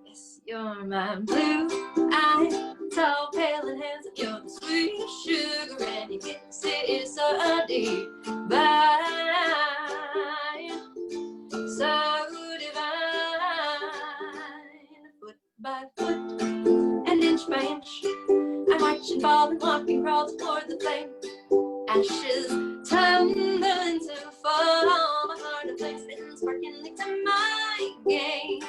B: Yes, you're my blue eye, tall, pale, and handsome. You're the sweet sugar, and you mix it so deep. So divine, foot by foot and inch by inch, I march and fall and walk and crawl toward the flame. Ashes tumble into fall, my heart and flame spins sparking to my game.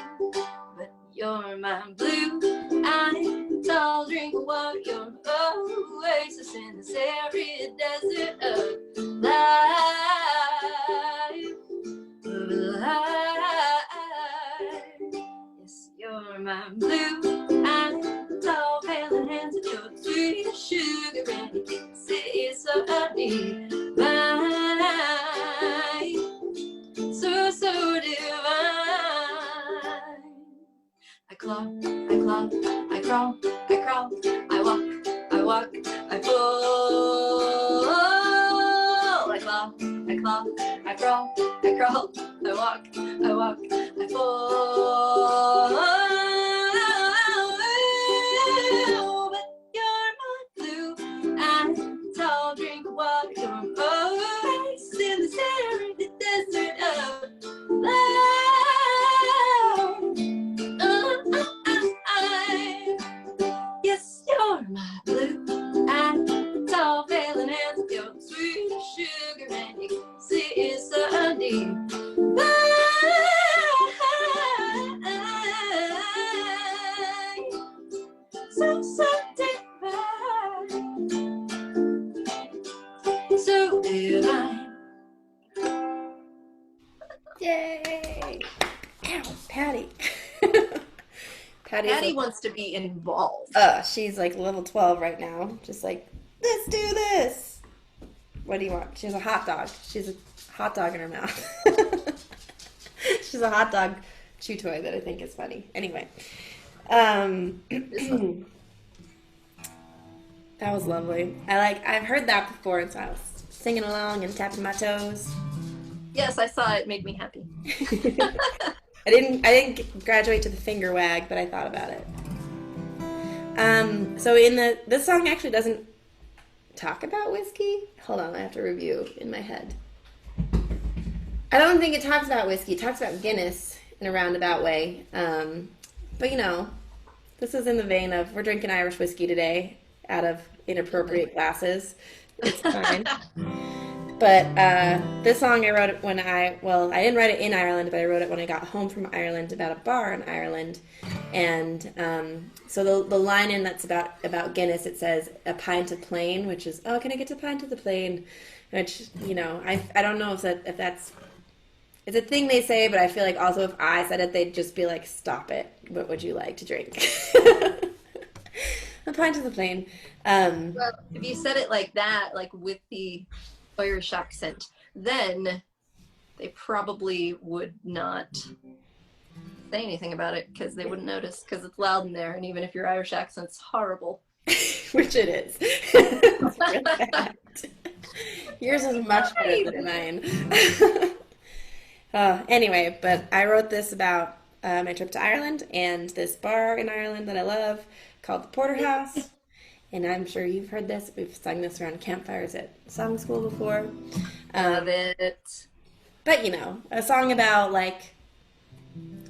B: But you're my blue eye, tall drink of water. You're my oasis in this arid desert of life. Yes, you're my blue eye, tall, pale, and handsome. You're the sweet sugar, and you kiss it so divine, so divine. I claw, I claw, I crawl, I crawl, I walk, I fall. I claw, I claw, I crawl, I crawl, I walk, I fall. But you're my blue and tall drink of water. You're my oasis in the arid desert of life. Yes, you're my blue and tall, pale, and handsome. You're sweet as sugar, and you can see it's so deep. So divine, so divine.
A: Yay! Ow, Patty. Patty's
B: Patty
A: like,
B: wants to be involved.
A: she's like level 12 right now. Just like, let's do this. What do you want? She has a hot dog. She's a hot dog in her mouth. She's a hot dog chew toy that I think is funny. Anyway, that was lovely. I've heard that before, and so I was singing along and tapping my toes.
B: Yes, I saw it. It made me happy.
A: I didn't graduate to the finger wag, but I thought about it. So this song actually doesn't talk about whiskey. Hold on, I have to review in my head. I don't think it talks about whiskey. It talks about Guinness in a roundabout way. But this is in the vein of we're drinking Irish whiskey today out of inappropriate glasses. It's fine. But this song I wrote it when I didn't write it in Ireland, but I wrote it when I got home from Ireland about a bar in Ireland. And so the line in that's about Guinness, it says a pint of plain, which is, oh, can I get a pint of the plain? Which, I don't know if that's, it's a thing they say, but I feel like also if I said it, they'd just be like, stop it. What would you like to drink? A pint of the plain.
B: Well, if you said it like that, like with the Irish accent, then they probably would not say anything about it because they wouldn't notice because it's loud in there, and even if your Irish accent's horrible,
A: Which it is. It's really bad. Yours is much better than mine. Anyway, but I wrote this about my trip to Ireland and this bar in Ireland that I love called the Porterhouse. And I'm sure you've heard this. We've sung this around campfires at song school before.
B: Love
A: Um,
B: it.
A: but a song about like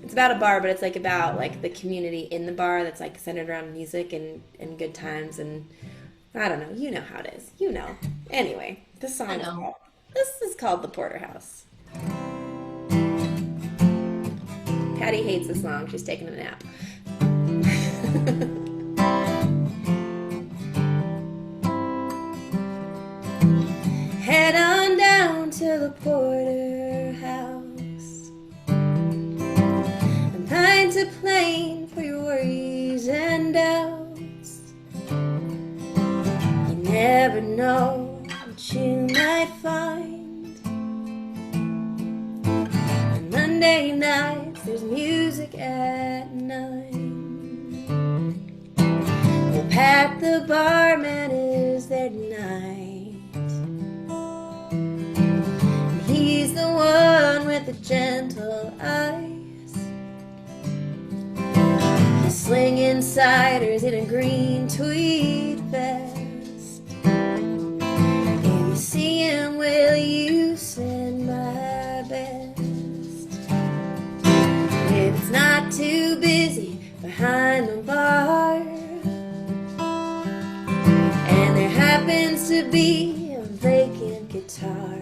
A: it's about a bar, but it's like about like the community in the bar that's like centered around music and good times and I don't know. You know how it is. You know. Anyway,
B: I know.
A: this is called the Porterhouse. Patty hates the song. She's taking a nap. Head on down to the porterhouse and find a plane for your worries and doubts. You never know what you might find. On Monday nights there's music at 9. Well, Pat the barman is there tonight. He's the one with the gentle eyes. He's slinging ciders in a green tweed vest. If you see him, will you send my best? If it's not too busy behind the bar, and there happens to be a vacant guitar,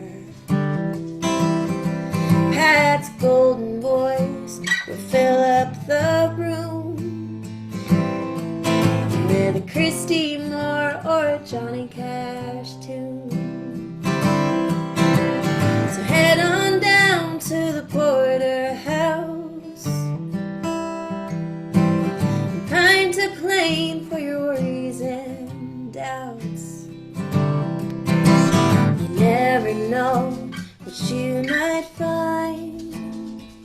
A: Pat's golden voice will fill up the room with a Christy Moore or a Johnny Cash tune. So head on down to the porterhouse and find a plane for your worries and doubts. You never know what you might find.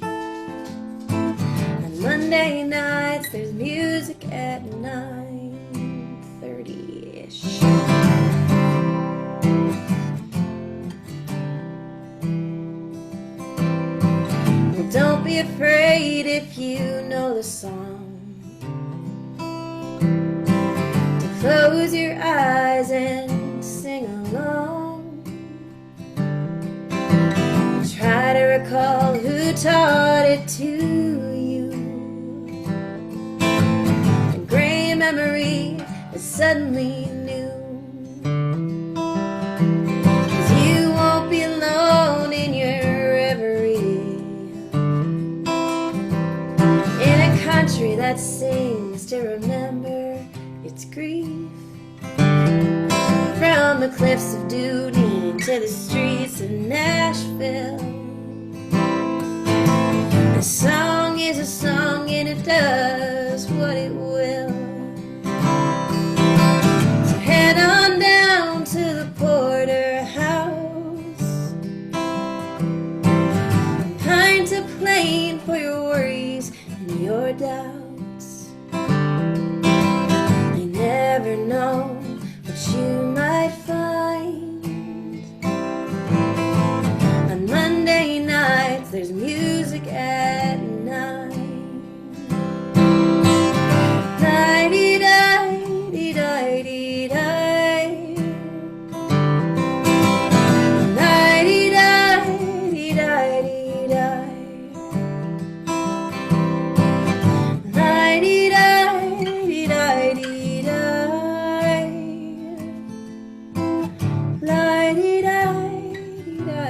A: On Monday nights there's music at 9:30ish. Well, don't be afraid if you know the song to close your eyes and sing along. Try to recall who taught it to you. A gray memory is suddenly new. 'Cause you won't be alone in your reverie. In a country that sings to remember its grief. From the cliffs of Dooney to the streets of Nashville, a song is a song and it does what it will. So head on down to the porterhouse and find a plane for your worries and your doubts. You never know what you might find. On Monday nights there's music at 9. Nighty-di-di-di-di-di.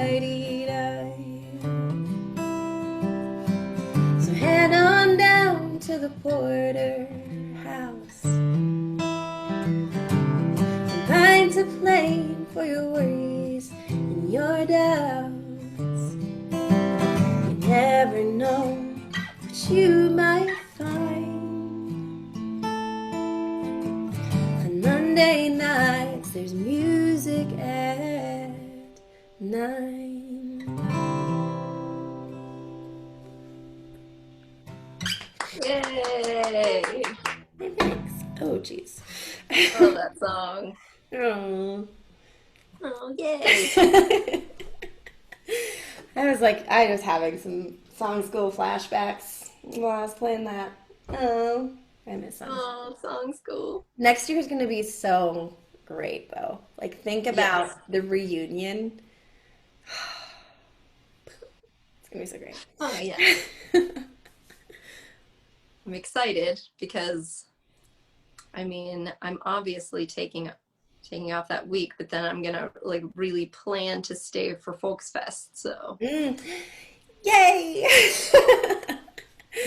A: Nighty-di-di-di-di-di. So head on down to the porterhouse and find a plane for your worries and your doubts. You never know what you might find. On Monday nights there's music at 9.
B: Yay!
A: Hey, thanks. Oh, jeez.
B: Oh, that song.
A: Oh.
B: Oh, yay!
A: I was having some song school flashbacks while I was playing that. Oh, I miss song school.
B: Oh, song school.
A: Next year's gonna be so great though. Like think
B: Yes.
A: about the reunion. It's gonna be so
B: Oh, yes.
A: great.
B: I'm excited because I mean, I'm obviously taking off that week, but then I'm gonna like really plan to stay for Folks Fest. So
A: Mm. Yay!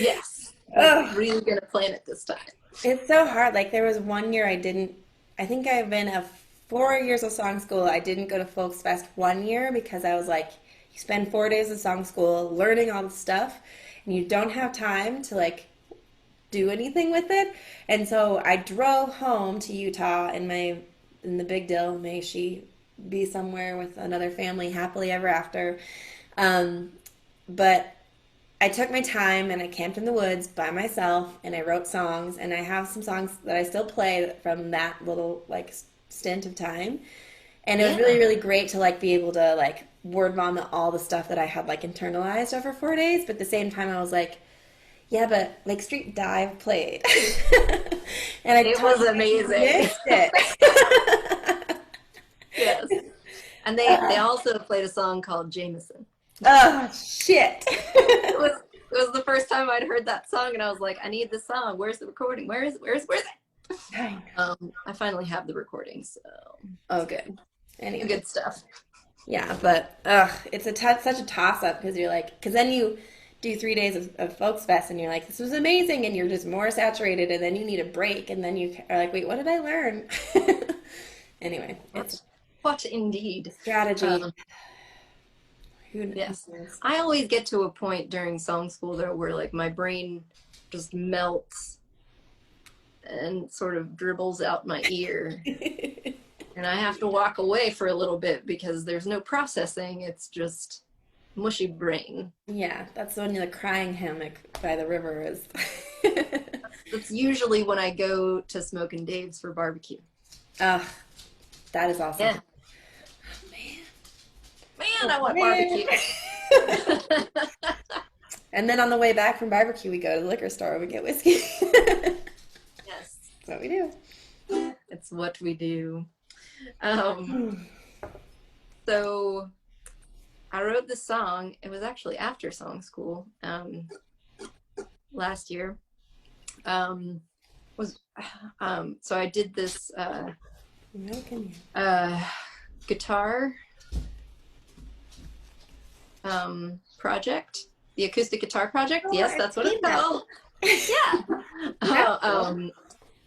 B: yes, like
A: Ugh.
B: really gonna plan it this time.
A: It's so hard. Like there was one year I didn't. I think I've been a 4 years of song school. I didn't go to Folks Fest one year because I was like, you spend 4 days of song school learning all the stuff, and you don't have time to like do anything with it. And so I drove home to Utah, and my in the big deal. May she be somewhere with another family happily ever after. Um, but I took my time and I camped in the woods by myself and I wrote songs and I have some songs that I still play from that little like stint of time. And it was really,
B: Yeah.
A: really great to like be able to like word vomit all the stuff that I had like internalized over 4 days. But at the same time, I was like, yeah, but Lake Street Dive played. And I
B: It was
A: totally
B: amazing.
A: missed it.
B: Yes. And they
A: uh,
B: also played a song called Jameson.
A: oh, shit.
B: It was the first time I'd heard that song and I was like, I need this song. Where's the recording? Where's it? I finally have the recording, so
A: Oh,
B: it's good.
A: good. Anyway.
B: Good stuff.
A: Yeah, but it's such a toss up because you're like, because then you do 3 days of Folks Fest and you're like, this was amazing, and you're just more saturated, and then you need a break, and then you are like, wait, what did I learn? Anyway, it's
B: What indeed.
A: strategy.
B: Um,
A: Who
B: yes.
A: knows?
B: I always get to a point during song school though where like my brain just melts and sort of dribbles out my ear. And I have to walk away for a little bit because there's no processing. It's just mushy brain.
A: Yeah, that's when the crying hammock by the river is.
B: That's usually when I go to Smoke and Dave's for barbecue.
A: Ugh, that is awesome.
B: Yeah.
A: Oh, man.
B: Man,
A: Oh,
B: I want
A: man.
B: barbecue.
A: And then on the way back from barbecue, we go to the liquor store and we get whiskey.
B: Yes,
A: That's what we do.
B: it's what we do. Um, so I wrote this song. It was actually after song school last year. Was so I did this
A: American.
B: guitar project, the acoustic guitar project.
A: Oh,
B: Yes,
A: I've
B: that's what
A: seen
B: it's
A: that.
B: called. Yeah.
A: That's cool.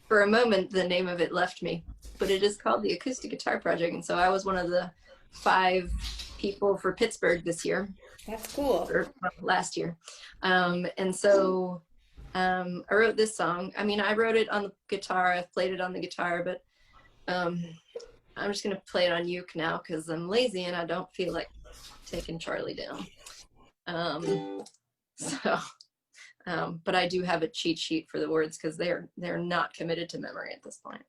B: For a moment, the name of it left me, but it is called the acoustic guitar project, and so I was one of the 5 people for Pittsburgh this year,
A: That's cool.
B: or well, last year, and so I wrote this song. I mean, I wrote it on the guitar. I've played it on the guitar, but I'm just gonna play it on uke now because I'm lazy and I don't feel like taking Charlie down. So, but I do have a cheat sheet for the words because they're not committed to memory at this point.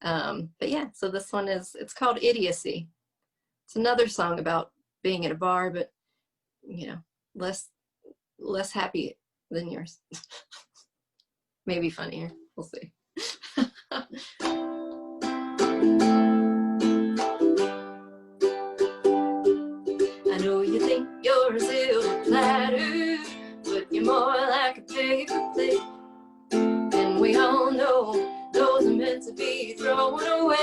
B: But yeah, so this one it's called Idiocy. It's another song about being at a bar, but you know, less happy than yours. Maybe funnier. We'll see. I know you think you're a silver platter, but you're more like a paper plate. And we all know those are meant to be thrown away.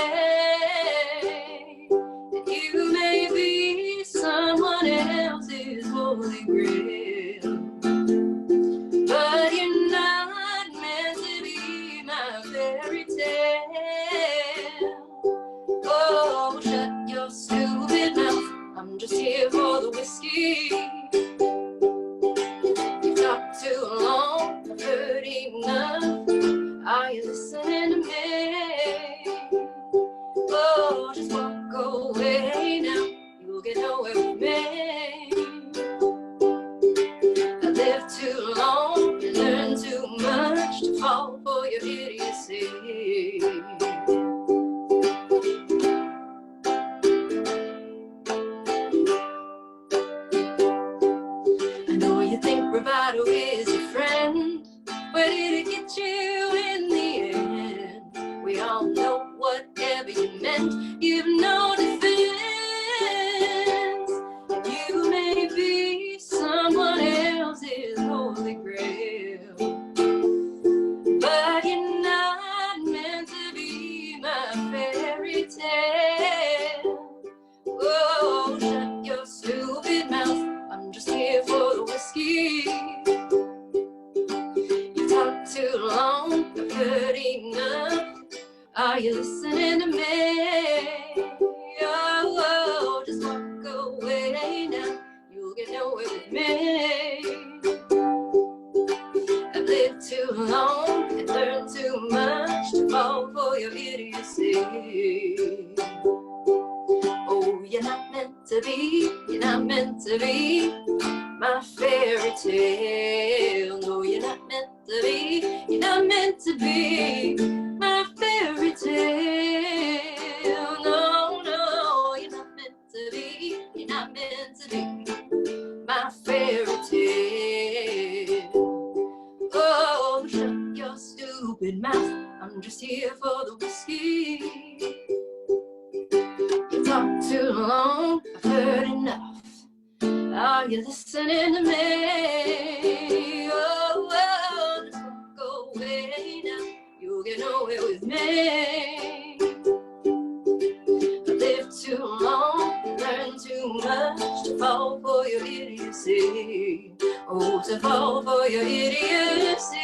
B: And you may be someone else's holy grail, but you're not meant to be my fairy tale. Oh, shut your stupid mouth. I'm just here for the whiskey. You talk too long, I've heard enough. Are you listening to me? know whatever you meant, you've no defense. You may be someone else's holy grail, but you're not meant to be my fairy tale. Oh, shut your stupid mouth, I'm just here for the whiskey. You talk too long, I've heard enough. Are you listening to me? Oh, just walk away now, you'll get nowhere with me. I've lived too long and learned too much to fall for your idiocy. Oh, you're not meant to be, you're not meant to be my fairy tale. No, you're not meant to be, you're not meant to be my fairy tale. No, no, you're not meant to be, you're not meant to be my fairy tale. Oh, shut your stupid mouth, I'm just here for the whiskey. You talk too long, I've heard enough. Are you listening to me? Oh, oh, just walk away now, you'll get nowhere with me. I lived too long, learned too much to fall for your idiocy. Oh, to fall for your idiocy.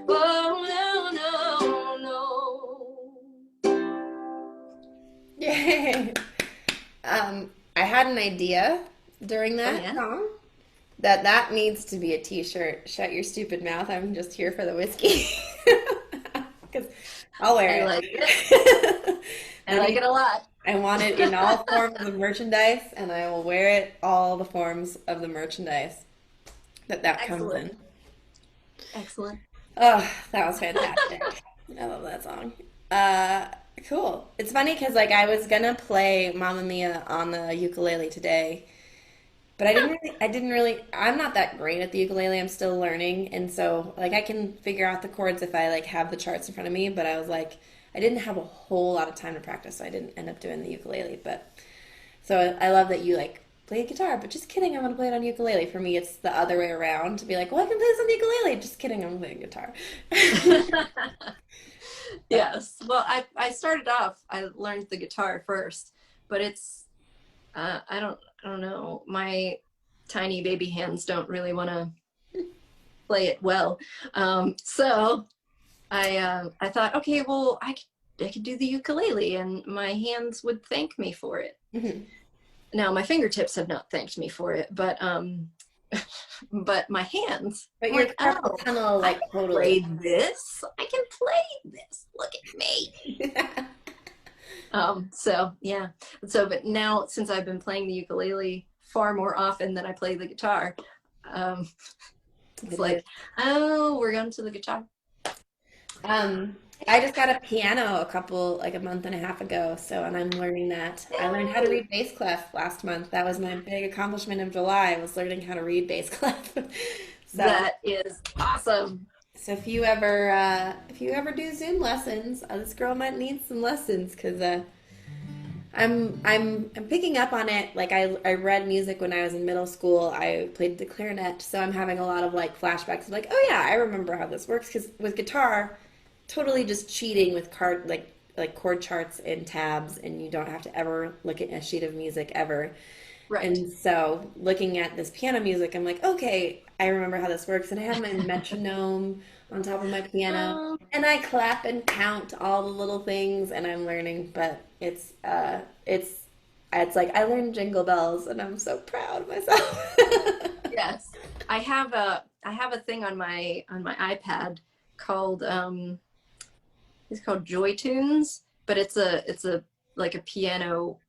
B: Oh, no, no, no.
A: Yay. I had an idea during that song that needs to be a t-shirt. Shut your stupid mouth, I'm just here for the whiskey. Because I'll wear it.
B: I like it. I like it a lot.
A: I want it in all forms of merchandise, and I will wear it all the forms of the merchandise that comes in.
B: Excellent.
A: Oh, that was fantastic. I love that song. Cool. It's funny because like I was gonna play Mamma Mia on the ukulele today, but I'm not that great at the ukulele. I'm still learning, and so like I can figure out the chords if I like have the charts in front of me, but I was like I didn't have a whole lot of time to practice, so I didn't end up doing the ukulele. But so I love that you like play guitar, but just kidding, I'm gonna play it on ukulele. For me, it's the other way around to be like, well, I can play this on the ukulele. Just kidding, I'm playing guitar.
B: Yes. Well, I started off, I learned the guitar first, but it's I don't know. My tiny baby hands don't really want to play it well. So I thought, okay, well, I could do the ukulele and my hands would thank me for it.
A: Mhm.
B: Now my fingertips have not thanked me for it, but but my hands.
A: But
B: I'm
A: your
B: like,
A: carpal
B: oh,
A: tunnel
B: I
A: like
B: can
A: totally.
B: play this. I can play this. Look at me. So yeah. So, but now since I've been playing the ukulele far more often than I play the guitar, um, it's
A: It is.
B: like, oh, we're going to the guitar.
A: Um, I just got a piano like a month and a half ago, and I'm learning that. I learned how to
B: Yay!
A: read bass clef last month. That was my big accomplishment of July, was learning how to read bass clef. So,
B: That is awesome.
A: so if you ever do Zoom lessons, this girl might need some lessons because I'm picking up on it. Like I read music when I was in middle school. I played the clarinet, so I'm having a lot of like flashbacks of like, oh yeah, I remember how this works. Because with guitar, totally just cheating with like chord charts and tabs, and you don't have to ever look at a sheet of music ever.
B: Right.
A: And so looking at this piano music, I'm like, okay, I remember how this works. And I have my metronome on top of my piano,
B: Um,
A: and I clap and count all the little things, and I'm learning. But it's like I learned Jingle Bells, and I'm so proud of myself.
B: yes. I have a thing on my iPad called it's called Joy Tunes, but it's a like a piano.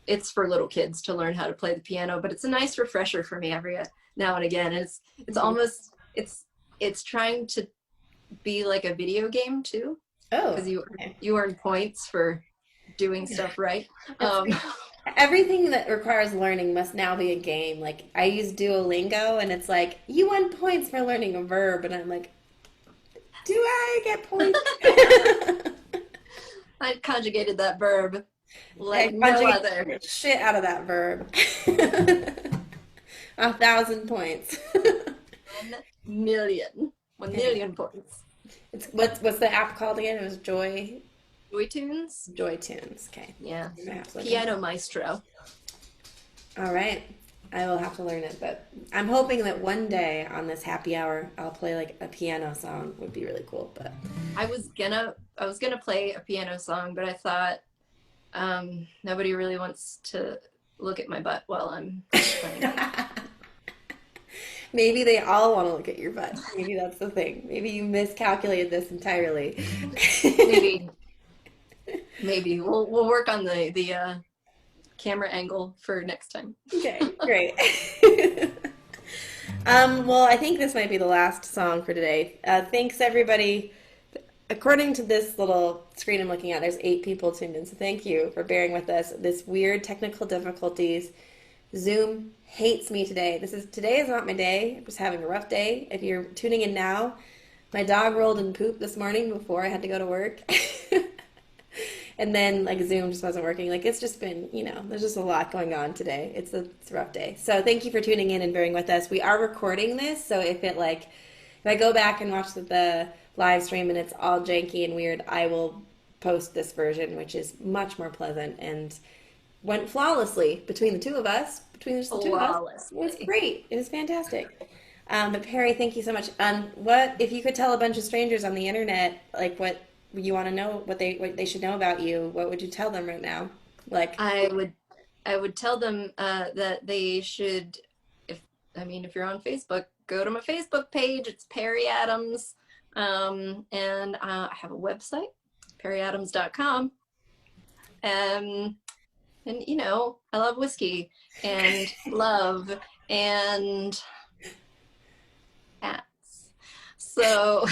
B: It's for little kids to learn how to play the piano, but it's a nice refresher for me every now and again. It's almost it's trying to be like a video game too,
A: Oh,
B: because
A: okay.
B: you earn points for doing stuff right.
A: It's
B: Um,
A: like everything that requires learning must now be a game. Like I use Duolingo, and it's like you won points for learning a verb, and I'm like, do I get points?
B: I conjugated that verb
A: I
B: like no
A: conjugate
B: other.
A: the shit out of that verb. 1,000 points.
B: 1,000,000. One
A: Anyway,
B: million points.
A: it's what's the app called again? It was
B: Joy tunes?
A: Joy Tunes. Okay.
B: Yeah.
A: My app's looking.
B: Piano Maestro.
A: All right. I will have to learn it, but I'm hoping that one day on this happy hour I'll play like a piano song. Would be really cool, but
B: I was gonna play a piano song, but I thought nobody really wants to look at my butt while I'm playing it.
A: maybe they all want to look at your butt. Maybe that's the thing. Maybe you miscalculated this entirely.
B: Maybe, maybe we'll work on the camera angle for next time.
A: Okay, great. Well, I think this might be the last song for today. Thanks, everybody. According to this little screen I'm looking at, there's 8 people tuned in, so thank you for bearing with us. This weird technical difficulties. Zoom hates me today. Today is not my day. I'm just having a rough day. If you're tuning in now, my dog rolled and pooped this morning before I had to go to work. And then like Zoom just wasn't working. Like it's just been, there's just a lot going on today. It's a rough day. So thank you for tuning in and bearing with us. We are recording this, so if I go back and watch the live stream and it's all janky and weird, I will post this version, which is much more pleasant and went flawlessly between the two of us. Between just the two of us, it was great. It was fantastic. But Perry, thank you so much. What if you could tell a bunch of strangers on the internet like what you want to know, what they should know about you? What would you tell them right now? Like
B: I would tell them that they should, if you're on Facebook, go to my Facebook page. It's Parry Adams, and I have a website, parryadams.com. And I love whiskey and love and cats. So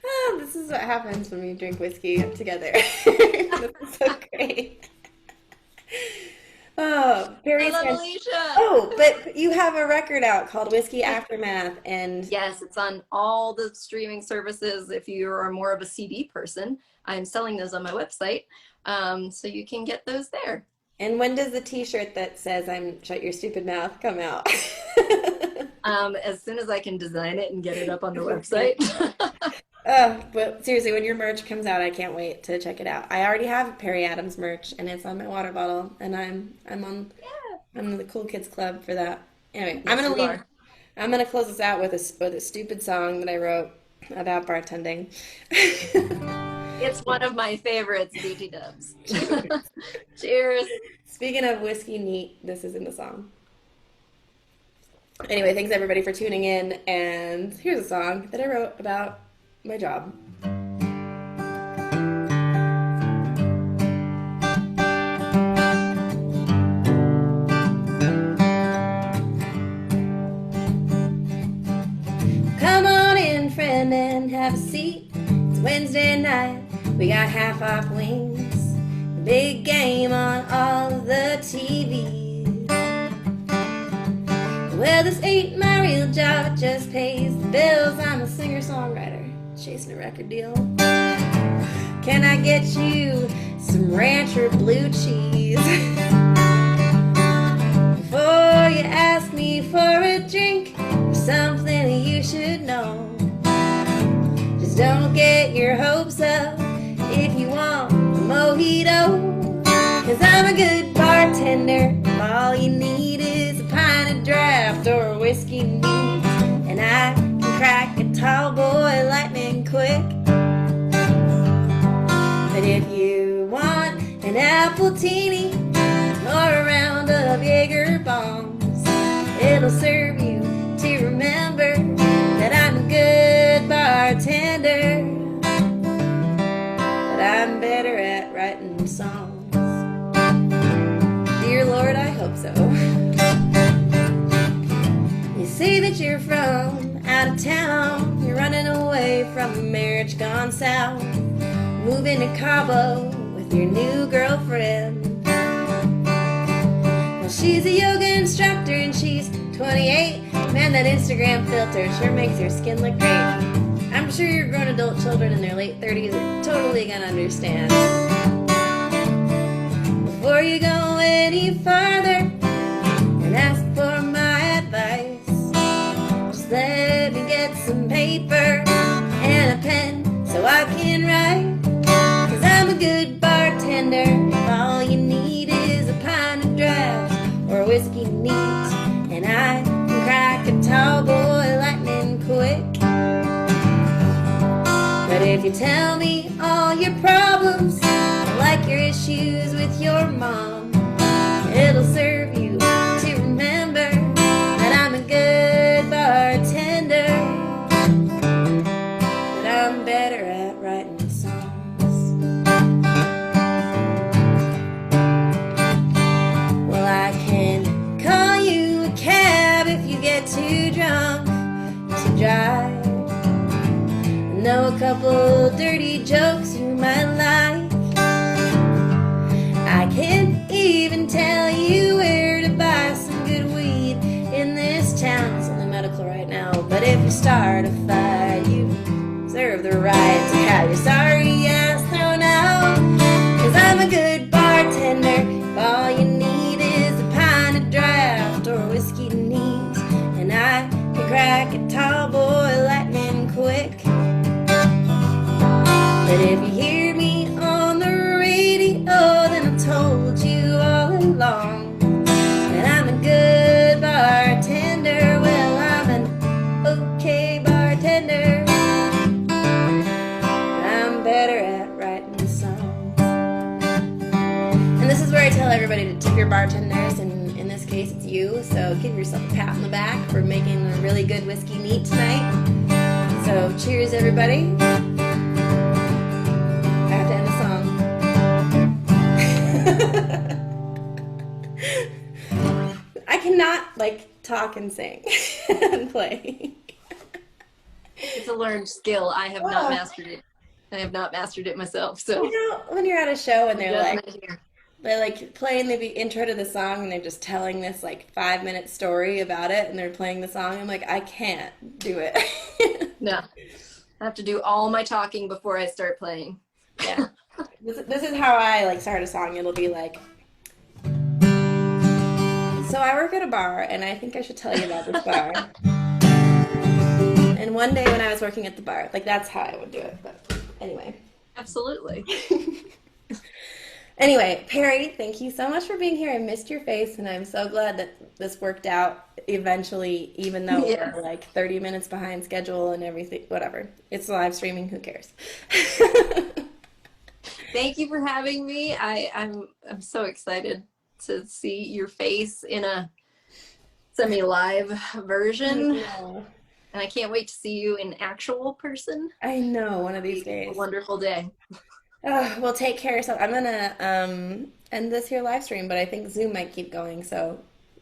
A: oh, this is what happens when we drink whiskey together. This is so great. Oh,
B: I
A: Perry's
B: love
A: fan-
B: Alicia.
A: Oh, but you have a record out called Whiskey Aftermath, and
B: Yes, it's on all the streaming services. If you are more of a CD person, I'm selling those on my website, so you can get those there.
A: when does the T-shirt that says "I'm shut your stupid mouth" come out?
B: As soon as I can design it and get it up on the website.
A: But seriously, when your merch comes out, I can't wait to check it out. I already have Perry Adams merch, and it's on my water bottle, and I'm on the Cool Kids Club for that. Anyway,
B: Yes, you are.
A: I'm gonna close this out with a stupid song that I wrote about bartending.
B: It's one of my favorites, BT Dubs. Cheers.
A: Speaking of whiskey neat, this is in the song. Anyway, thanks everybody for tuning in, and here's a song that I wrote about my job. Come on in, friend, and have a seat. It's Wednesday night, we got half off wings. The big game on all of the TVs. Well, this ain't my real job, it just pays the bills. I'm a singer-songwriter, chasing a record deal. Can I get you some rancher blue cheese? Before you ask me for a drink or something you should know, just don't get your hopes up if you want a mojito. 'Cause I'm a good bartender, all you need is a pint of draft or a whiskey neat, and I can crack a tall boy lightning quick. But if you want an appletini or a round of Jaeger bombs, it'll serve you to remember that I'm a good bartender, but I'm better at writing songs. Dear Lord, I hope so. You say that you're from out of town, you're running away from a marriage gone south, moving to Cabo with your new girlfriend. Well, she's a yoga instructor and she's 28. Man, that Instagram filter sure makes her skin look great. I'm sure your grown adult children in their late 30s are totally gonna understand. Before you go any farther and ask for my advice, just let me get some paper and a pen so I can write. 'Cause I'm a good bartender if all you need is a pint of draft or whiskey neat, and I can crack a tall boy lightning quick. But if you tell me all your problems, like your issues with your mom, it'll serve you to remember that I'm a good bartender, but I'm better at writing songs. Well, I can call you a cab if you get too drunk to drive. I know a couple dirty jokes you might like. I can even tell you where to buy some good weed in this town. It's only medical right now, but if you start a fight, you deserve the right to have your sorry ass thrown out. 'Cause I'm a good bartender if all you need is a pint of draft or whiskey neat, and I can crack a tall boy lightning quick. But if you hear me on the radio, then I told you all along that I'm a good bartender. Well, I'm an okay bartender, but I'm better at writing songs. And this is where I tell everybody to tip your bartenders, and in this case it's you, so give yourself a pat on the back for making a really good whiskey neat tonight. So cheers, everybody. I cannot talk and sing and play.
B: It's a learned skill. I have not mastered it. I have not mastered it myself. So
A: when you're at a show and they're playing the intro to the song and they're just telling this 5-minute story about it and they're playing the song, I'm like, I can't do it.
B: No, I have to do all my talking before I start playing.
A: Yeah. This is how I start a song. It'll be like, so I work at a bar, and I think I should tell you about this bar. And one day when I was working at the bar, that's how I would do it. But anyway.
B: Absolutely.
A: Anyway, Parry, thank you so much for being here. I missed your face, and I'm so glad that this worked out eventually, even though we're 30 minutes behind schedule and everything. Whatever. It's live streaming. Who cares?
B: Thank you for having me. I'm so excited to see your face in a semi-live version. And I can't wait to see you in actual person.
A: I know, one of these days.
B: A wonderful day.
A: Well, take care. So I'm gonna end this here live stream, but I think Zoom might keep going. So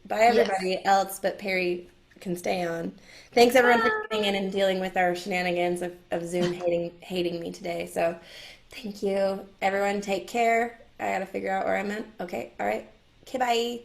A: bye everybody else, but Parry can stay on. Thanks everyone for tuning in and dealing with our shenanigans of Zoom hating me today. So thank you. Everyone take care. I gotta figure out where I'm at. Okay, all right. Okay, bye.